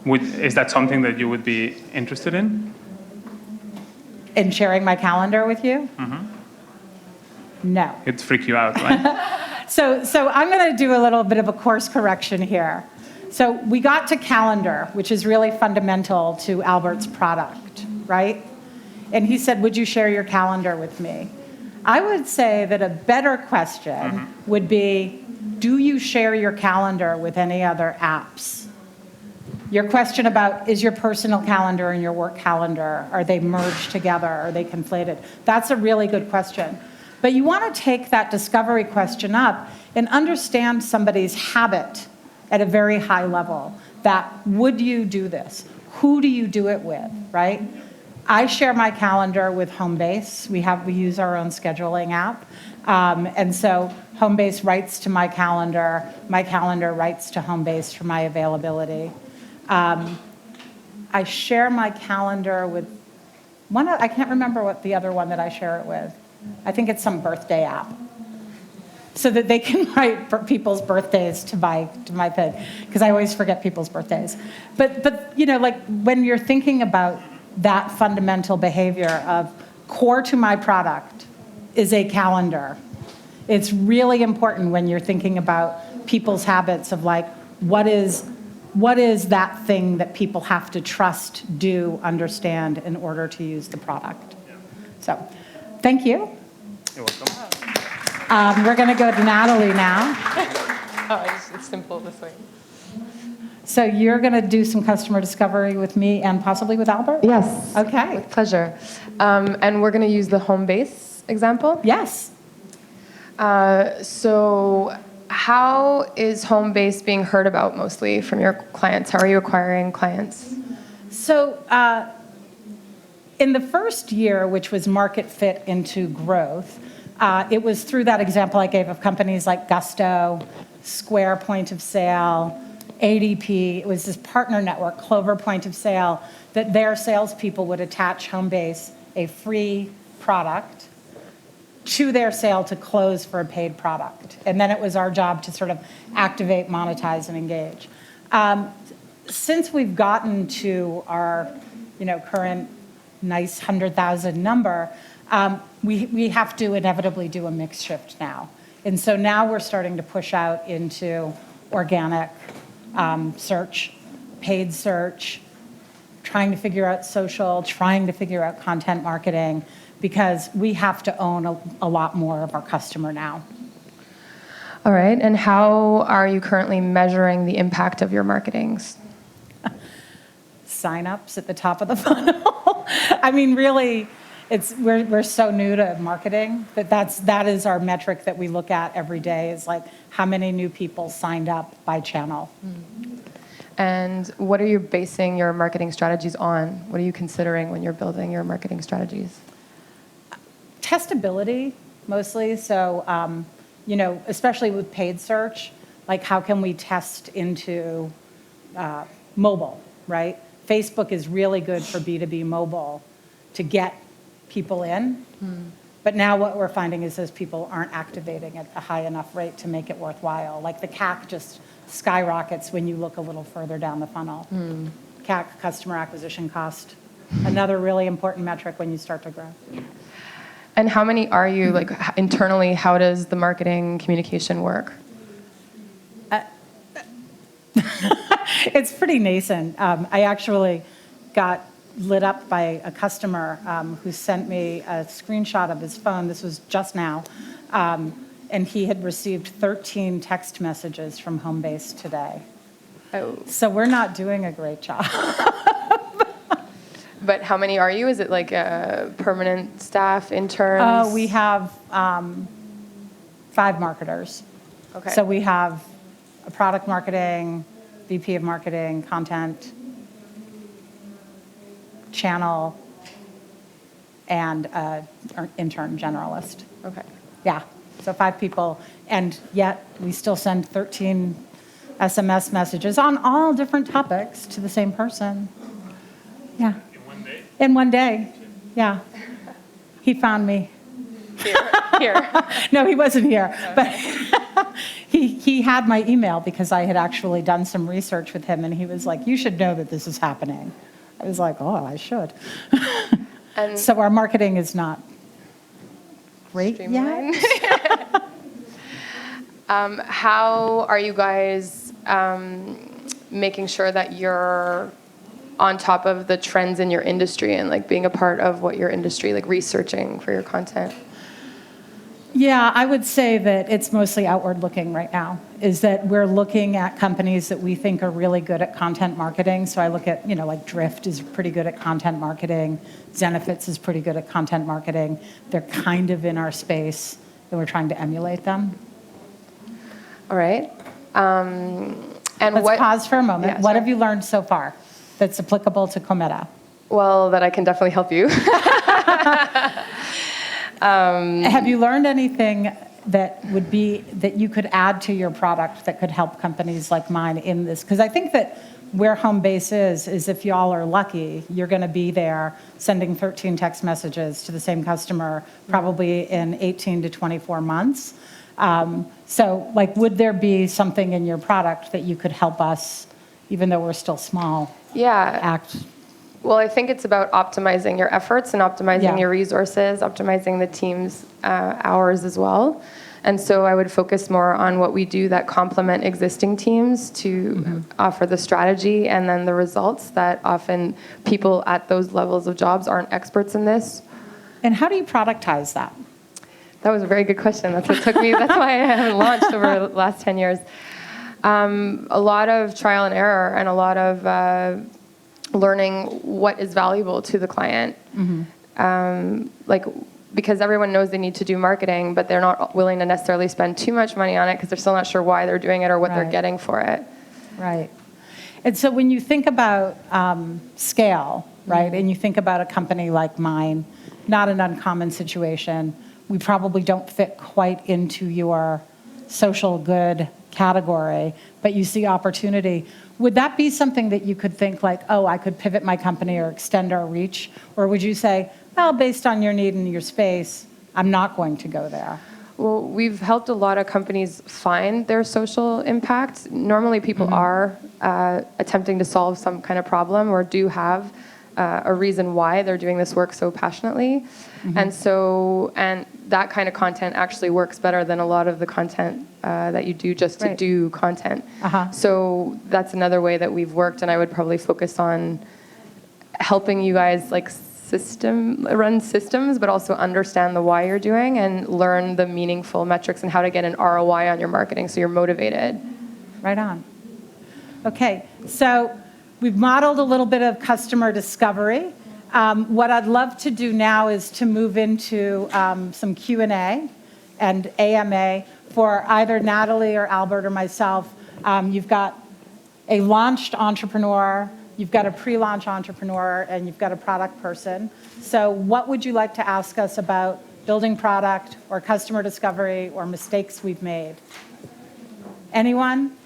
Is that something that you would be interested in? In sharing my calendar with you? No. It'd freak you out, right? So I'm going to do a little bit of a course correction here. So we got to calendar, which is really fundamental to Albert's product, right? And he said, would you share your calendar with me? I would say that a better question would be, do you share your calendar with any other apps? Your question about, is your personal calendar and your work calendar, are they merged together? Are they conflated? That's a really good question. But you want to take that discovery question up and understand somebody's habit at a very high level. That, would you do this? Who do you do it with, right? I share my calendar with Homebase. We use our own scheduling app. And so Homebase writes to my calendar writes to Homebase for my availability. I share my calendar with I can't remember what the other one that I share it with. I think it's some birthday app. So that they can write for people's birthdays to my thing, because I always forget people's birthdays. But when you're thinking about that fundamental behavior of core to my product is a calendar. It's really important when you're thinking about people's habits of what is that thing that people have to trust, do, understand in order to use the product. Yeah. So, thank you. You're welcome. We're going to go to Natalie now. It's simple this way. So you're going to do some customer discovery with me and possibly with Albert? Yes. Okay. With pleasure. And we're going to use the Homebase example. Yes. So how is Homebase being heard about mostly from your clients? How are you acquiring clients? So in the first year, which was market fit into growth, it was through that example I gave of companies like Gusto, Square Point of Sale, ADP. It was this partner network, Clover Point of Sale, that their salespeople would attach Homebase, a free product, to their sale to close for a paid product. And then it was our job to sort of activate, monetize, and engage. Since we've gotten to our current nice 100,000 number, we have to inevitably do a mix shift now. And so now we're starting to push out into organic search, paid search, trying to figure out social, trying to figure out content marketing, because we have to own a lot more of our customer now. All right. And how are you currently measuring the impact of your marketings? Sign-ups at the top of the funnel. I mean, really, we're so new to marketing that is our metric that we look at every day, is how many new people signed up by channel. And what are you basing your marketing strategies on? What are you considering when you're building your marketing strategies? Testability, mostly. So, especially with paid search, like how can we test into mobile, right? Facebook is really good for B2B mobile to get people in. But now what we're finding is those people aren't activating at a high enough rate to make it worthwhile. Like the CAC just skyrockets when you look a little further down the funnel. CAC, customer acquisition cost, another really important metric when you start to grow. And how many are you, like internally, how does the marketing communication work? It's pretty nascent. I actually got lit up by a customer who sent me a screenshot of his phone. This was just now. And he had received 13 text messages from Homebase today. Oh. So we're not doing a great job. But how many are you? Is it like permanent staff, interns? We have 5 marketers. Okay. So we have a product marketing, VP of marketing, content, channel, and an intern generalist. Okay. Yeah, so 5 people, and yet we still send 13 SMS messages on all different topics to the same person. Yeah. In one day? In one day, yeah. He found me. Here. No, he wasn't here, but he had my email because I had actually done some research with him, and he was like, you should know that this is happening. I was like, oh, I should. And So our marketing is not great streamlined. yet. How are you guys making sure that you're on top of the trends in your industry and like being a part of what your industry, like researching for your content? Yeah, I would say that it's mostly outward looking right now, is that we're looking at companies that we think are really good at content marketing. So I look at, like Drift is pretty good at content marketing. Zenefits is pretty good at content marketing. They're kind of in our space, and we're trying to emulate them. All right. And Let's pause for a moment. Yeah, What sure. have you learned so far that's applicable to Cometa? Well, that I can definitely help you. Have you learned anything that you could add to your product that could help companies like mine in this? Because I think that where Homebase is if y'all are lucky, you're going to be there sending 13 text messages to the same customer probably in 18 to 24 months. So, would there be something in your product that you could help us, even though we're still small, Yeah. act? Well, I think it's about optimizing your efforts and optimizing your resources, optimizing the team's hours as well. And so I would focus more on what we do that complement existing teams to offer the strategy and then the results that often people at those levels of jobs aren't experts in this. And how do you productize that? That was a very good question. That's what took me. That's why I haven't launched over the last 10 years. A lot of trial and error and a lot of learning what is valuable to the client. Because everyone knows they need to do marketing, but they're not willing to necessarily spend too much money on it because they're still not sure why they're doing it or what they're getting for it. Right. And so when you think about scale, right, and you think about a company like mine, not an uncommon situation, we probably don't fit quite into your social good category, but you see opportunity. Would that be something that you could think like, oh, I could pivot my company or extend our reach? Or would you say, well, based on your need and your space, I'm not going to go there? Well, we've helped a lot of companies find their social impact. Normally people are attempting to solve some kind of problem or do have a reason why they're doing this work so passionately. And that kind of content actually works better than a lot of the content that you do just to do content. So that's another way that we've worked, and I would probably focus on helping you guys run systems, but also understand the why you're doing and learn the meaningful metrics and how to get an ROI on your marketing so you're motivated. Right on. Okay, so we've modeled a little bit of customer discovery. What I'd love to do now is to move into some Q&A and AMA for either Natalie or Albert or myself. You've got a launched entrepreneur, you've got a pre-launch entrepreneur, and you've got a product person. So what would you like to ask us about building product or customer discovery or mistakes we've made? Anyone?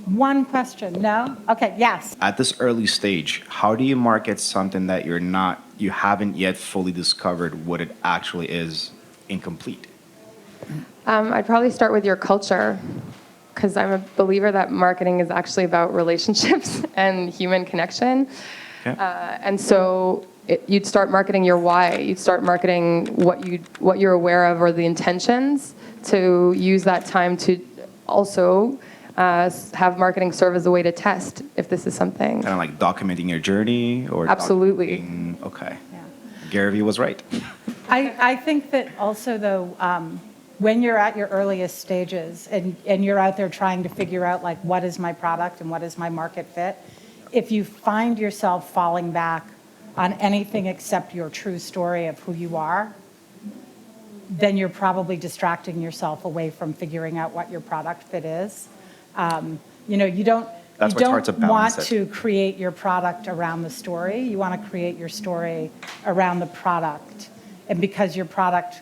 One question, no? Okay, yes. At this early stage, how do you market something that you haven't yet fully discovered what it actually is incomplete? I'd probably start with your culture, because I'm a believer that marketing is actually about relationships and human connection. Okay. And so you'd start marketing your why. You'd start marketing what you're aware of or the intentions, to use that time to also have marketing serve as a way to test if this is something. Kind of like documenting your journey, or Absolutely. Okay. Yeah. Gary Vee was right. I think that also, though, when you're at your earliest stages and you're out there trying to figure out, like, what is my product and what is my market fit, if you find yourself falling back on anything except your true story of who you are, then you're probably distracting yourself away from figuring out what your product fit is. You don't That's why it's hard to want balance it. to create your product around the story. You want to create your story around the product. And because your product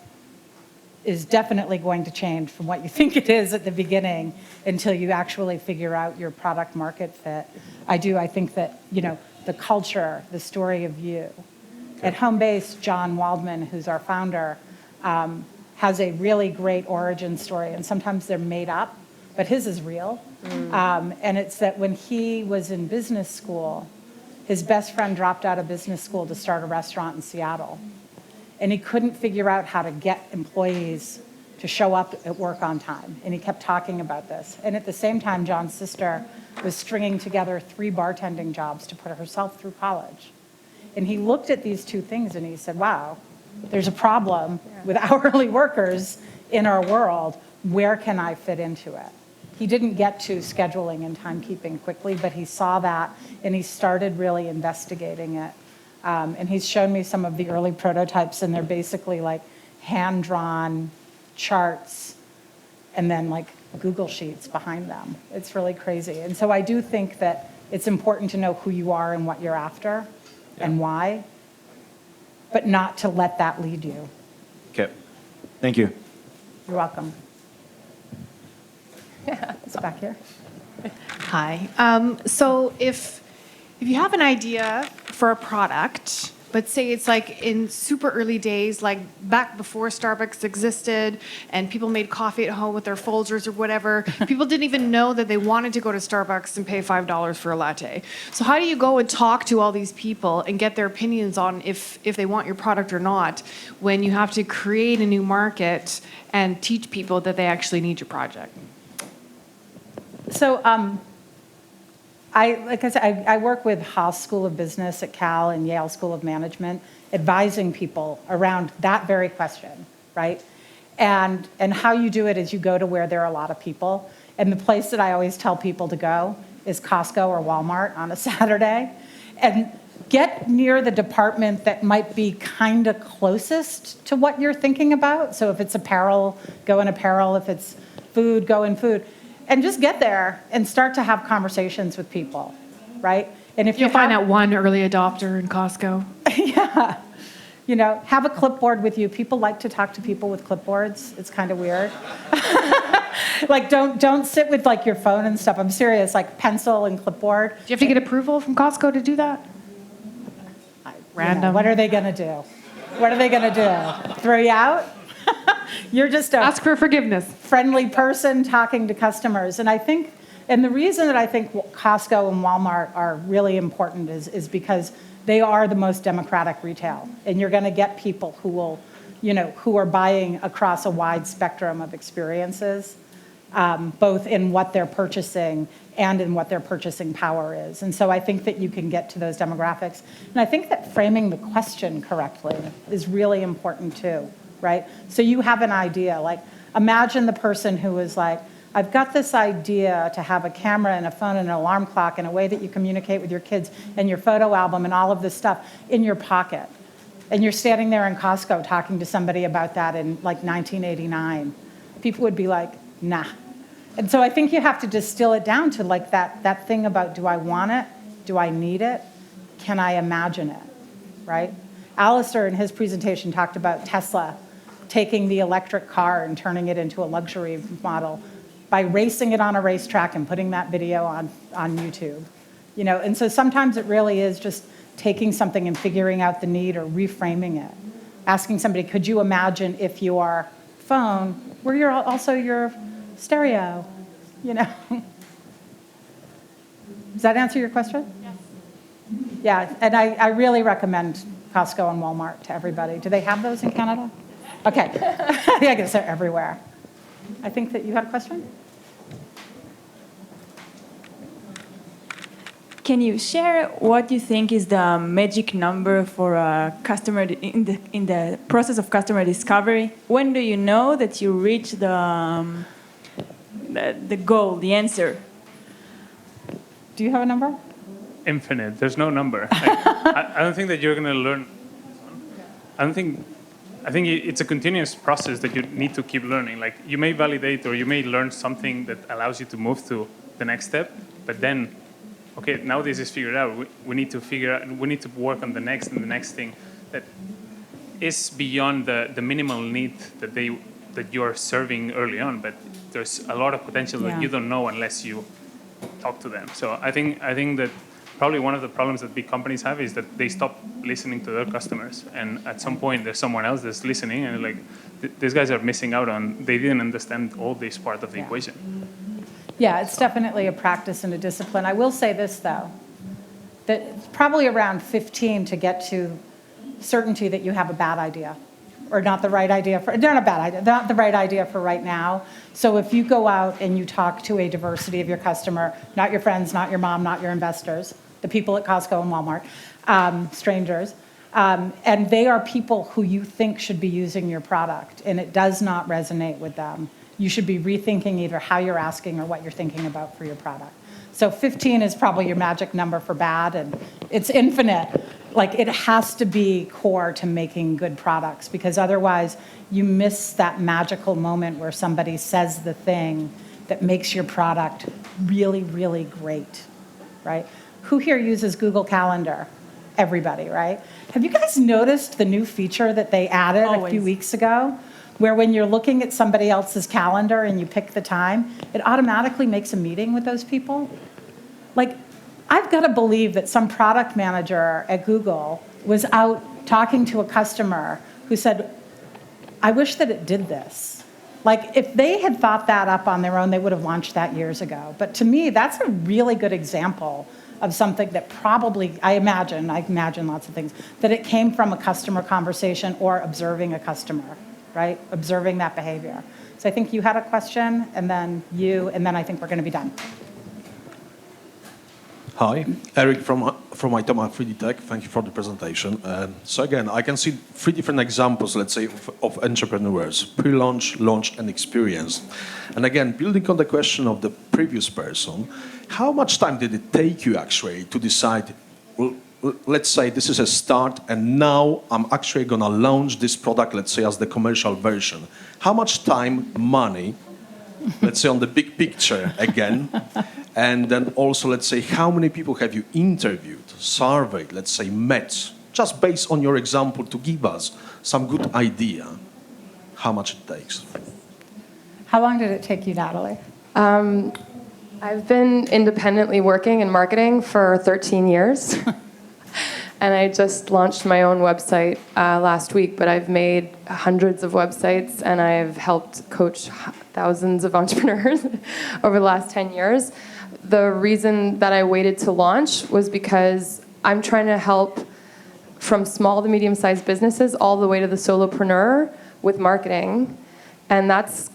is definitely going to change from what you think it is at the beginning until you actually figure out your product market fit. I think that, the culture, the story of you. At Homebase, John Waldman, who's our founder, has a really great origin story, and sometimes they're made up, but his is real. And it's that when he was in business school, his best friend dropped out of business school to start a restaurant in Seattle. And he couldn't figure out how to get employees to show up at work on time. And he kept talking about this. And at the same time, John's sister was stringing together 3 bartending jobs to put herself through college. And he looked at these two things and he said, wow, there's a problem with hourly workers in our world. Where can I fit into it? He didn't get to scheduling and timekeeping quickly, but he saw that and he started really investigating it. And he's shown me some of the early prototypes, and they're basically like hand-drawn charts and then like Google Sheets behind them. It's really crazy. And so I do think that it's important to know who you are and what you're after and why, but not to let that lead you. Okay. Thank you. You're welcome. It's back here. Hi. So if you have an idea for a product, but say it's like in super early days, like back before Starbucks existed and people made coffee at home with their Folgers or whatever, people didn't even know that they wanted to go to Starbucks and pay $5 for a latte. So how do you go and talk to all these people and get their opinions on if they want your product or not, when you have to create a new market and teach people that they actually need your project? So, I work with Haas School of Business at Cal and Yale School of Management, advising people around that very question, right? And how you do it is you go to where there are a lot of people. And the place that I always tell people to go is Costco or Walmart on a Saturday. And get near the department that might be kind of closest to what you're thinking about. So if it's apparel, go in apparel. If it's food, go in food. And just get there and start to have conversations with people, right? And if You'll find that one early adopter in Costco. Yeah. Have a clipboard with you. People like to talk to people with clipboards. It's kind of weird. Like, don't sit with like your phone and stuff. I'm serious, like pencil and clipboard. Do you have to get approval from Costco to do that? Random. What are they going to do? What are they going to do? Throw you out? You're just Ask for forgiveness. friendly person talking to customers. And the reason that I think Costco and Walmart are really important is because they are the most democratic retail. And you're going to get people who are buying across a wide spectrum of experiences, both in what they're purchasing and in what their purchasing power is. And so I think that you can get to those demographics. And I think that framing the question correctly is really important too, right? So you have an idea, like imagine the person who is like, I've got this idea to have a camera and a phone and an alarm clock and a way that you communicate with your kids and your photo album and all of this stuff in your pocket. And you're standing there in Costco talking to somebody about that in like 1989. People would be like, nah. And so I think you have to distill it down to like that thing about, do I want it? Do I need it? Can I imagine it, right? Alistair in his presentation talked about Tesla taking the electric car and turning it into a luxury model by racing it on a racetrack and putting that video on YouTube. You know, and so sometimes it really is just taking something and figuring out the need or reframing it. Asking somebody, could you imagine if your phone were also your stereo? You know? Does that answer your question? Yes. Yeah, and I really recommend Costco and Walmart to everybody. Do they have those in Canada? Okay. Yeah, I guess they're everywhere. I think that you had a question? Can you share what you think is the magic number for a customer in the process of customer discovery? When do you know that you reach the goal, the answer? Do you have a number? Infinite. There's no number. Like, I don't think that you're going to learn. I think it's a continuous process that you need to keep learning. Like, you may validate or you may learn something that allows you to move to the next step, but then, okay, now this is figured out. We need to work on the next and the next thing that is beyond the minimal need that you're serving early on. But there's a lot of potential that you don't know unless you talk to them. So I think that probably one of the problems that big companies have is that they stop listening to their customers, and at some point there's someone else that's listening, and like these guys are missing out on. They didn't understand all this part of the equation. Yeah, it's definitely a practice and a discipline. I will say this, though, that it's probably around 15 to get to certainty that you have a bad idea or not the right idea not the right idea for right now. So if you go out and you talk to a diversity of your customer, not your friends, not your mom, not your investors, the people at Costco and Walmart, strangers, and they are people who you think should be using your product, and it does not resonate with them, you should be rethinking either how you're asking or what you're thinking about for your product. So 15 is probably your magic number for bad, and it's infinite. Like, it has to be core to making good products, because otherwise you miss that magical moment where somebody says the thing that makes your product really, really great, right? Who here uses Google Calendar? Everybody, right? Have you guys noticed the new feature that they added a few weeks ago? Where when you're looking at somebody else's calendar and you pick the time, it automatically makes a meeting with those people. Like, I've got to believe that some product manager at Google was out talking to a customer who said, I wish that it did this. Like, if they had thought that up on their own, they would have launched that years ago. But to me, that's a really good example of something that probably, I imagine lots of things, that it came from a customer conversation or observing a customer, right? Observing that behavior. So I think you had a question, and then you, and then I think we're going to be done. Hi, Eric from Itama 3D Tech. Thank you for the presentation. So again, I can see 3 different examples, let's say, of entrepreneurs: pre-launch, launch, and experience. And again, building on the question of the previous person, how much time did it take you actually to decide, well, let's say this is a start, and now I'm actually going to launch this product, let's say, as the commercial version? How much time, money, let's say, on the big picture again? And then also, let's say, how many people have you interviewed, surveyed, let's say, met, just based on your example, to give us some good idea how much it takes? How long did it take you, Natalie? I've been independently working in marketing for 13 years. And I just launched my own website last week, but I've made hundreds of websites, and I've helped coach thousands of entrepreneurs over the last 10 years. The reason that I waited to launch was because I'm trying to help from small to medium-sized businesses all the way to the solopreneur with marketing. And that's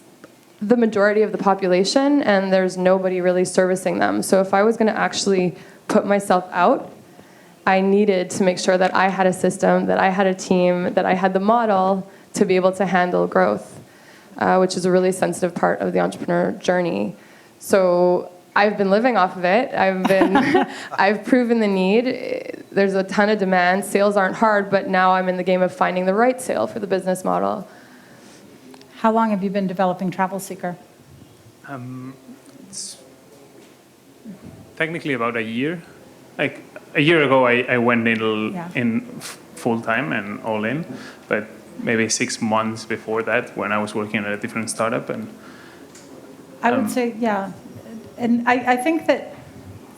the majority of the population, and there's nobody really servicing them. So if I was going to actually put myself out, I needed to make sure that I had a system, that I had a team, that I had the model to be able to handle growth, which is a really sensitive part of the entrepreneur journey. So I've been living off of it. I've proven the need. There's a ton of demand. Sales aren't hard, but now I'm in the game of finding the right sale for the business model. How long have you been developing Travel Seeker? It's technically about a year. Like a year ago, I went in full time and all in, but maybe 6 months before that when I was working at a different startup. And I would say, yeah. And I think that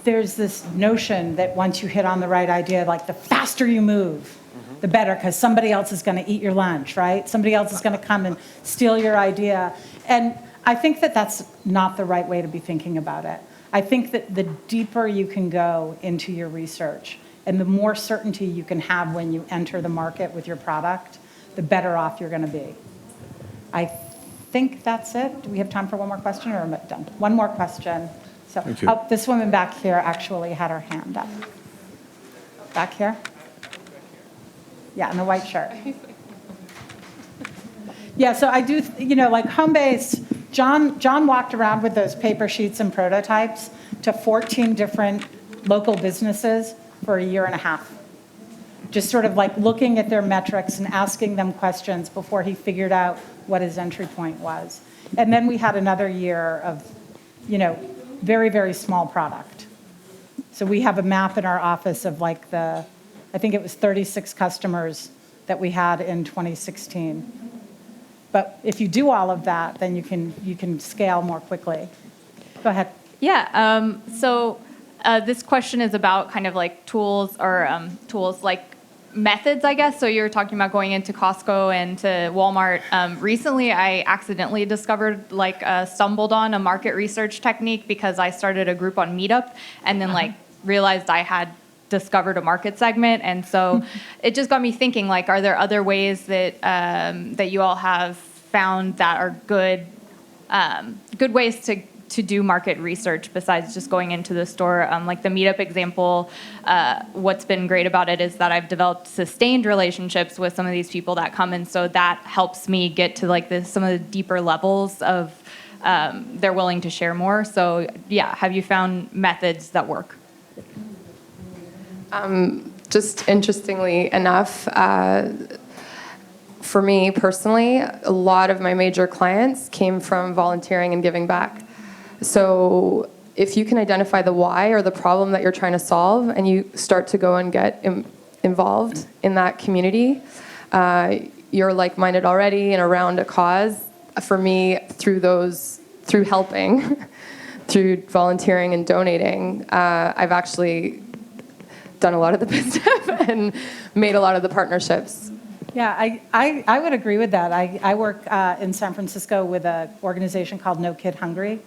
there's this notion that once you hit on the right idea, like the faster you move, the better, because somebody else is going to eat your lunch, right? Somebody else is going to come and steal your idea. And I think that that's not the right way to be thinking about it. I think that the deeper you can go into your research and the more certainty you can have when you enter the market with your product, the better off you're going to be. I think that's it. Do we have time for one more question, or am I done? One more question. So, Thank you. oh, this woman back here actually had her hand up. Back here? Yeah, in the white shirt. Yeah, so I do, like Homebase, John walked around with those paper sheets and prototypes to 14 different local businesses for a year and a half. Just sort of like looking at their metrics and asking them questions before he figured out what his entry point was. And then we had another year of, very, very small product. So we have a map in our office of I think it was 36 customers that we had in 2016. But if you do all of that, then you can scale more quickly. Go ahead. Yeah. This question is about kind of like tools like methods, I guess. So you're talking about going into Costco and to Walmart. Recently, I accidentally stumbled on a market research technique because I started a group on Meetup, and then realized I had discovered a market segment, and so it just got me thinking. Are there other ways that you all have found that are good ways to do market research besides just going into the store? Like the Meetup example, what's been great about it is that I've developed sustained relationships with some of these people that come, and so that helps me get to some of the deeper levels of they're willing to share more. So yeah, have you found methods that work? Just interestingly enough, for me personally, a lot of my major clients came from volunteering and giving back. So if you can identify the why or the problem that you're trying to solve, and you start to go and get involved in that community, you're like-minded already and around a cause. For me, through helping, through volunteering and donating, I've actually done a lot of the business and made a lot of the partnerships. Yeah, I would agree with that. I work in San Francisco with an organization called No Kid Hungry,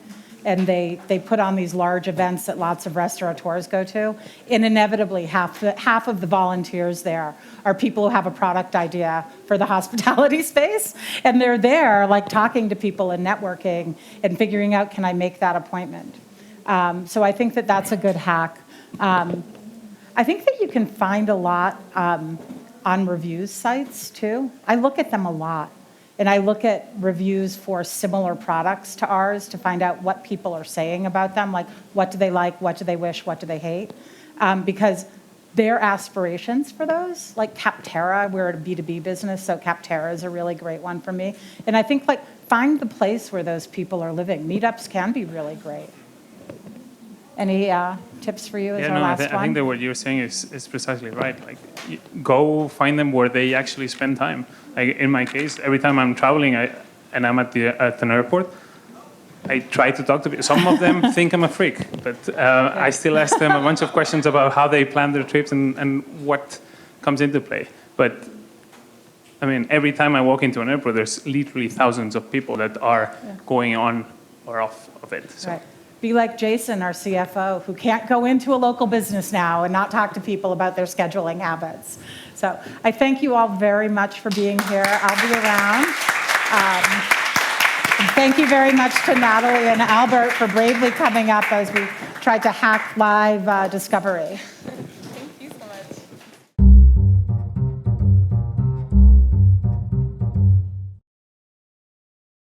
and they put on these large events that lots of restaurateurs go to, and inevitably half of the volunteers there are people who have a product idea for the hospitality space, and they're there talking to people and networking and figuring out, can I make that appointment? So I think that that's a good hack. I think that you can find a lot on reviews sites too. I look at them a lot, and I look at reviews for similar products to ours to find out what people are saying about them, like what do they like, what do they wish, what do they hate, because their aspirations for those, like Capterra, we're a B2B business, so Capterra is a really great one for me. And I think find the place where those people are living. Meetups can be really great. Any tips for you as our last one? I think that what you're saying is precisely right. Go find them where they actually spend time. In my case, every time I'm traveling and I'm at an airport, I try to talk to people. Some of them think I'm a freak, but I still ask them a bunch of questions about how they plan their trips and what comes into play. But I mean, every time I walk into an airport, there's literally thousands of people that are going on or off of it. So. Right. Be like Jason, our CFO, who can't go into a local business now and not talk to people about their scheduling habits. So I thank you all very much for being here. I'll be around. And thank you very much to Natalie and Albert for bravely coming up as we tried to hack live discovery.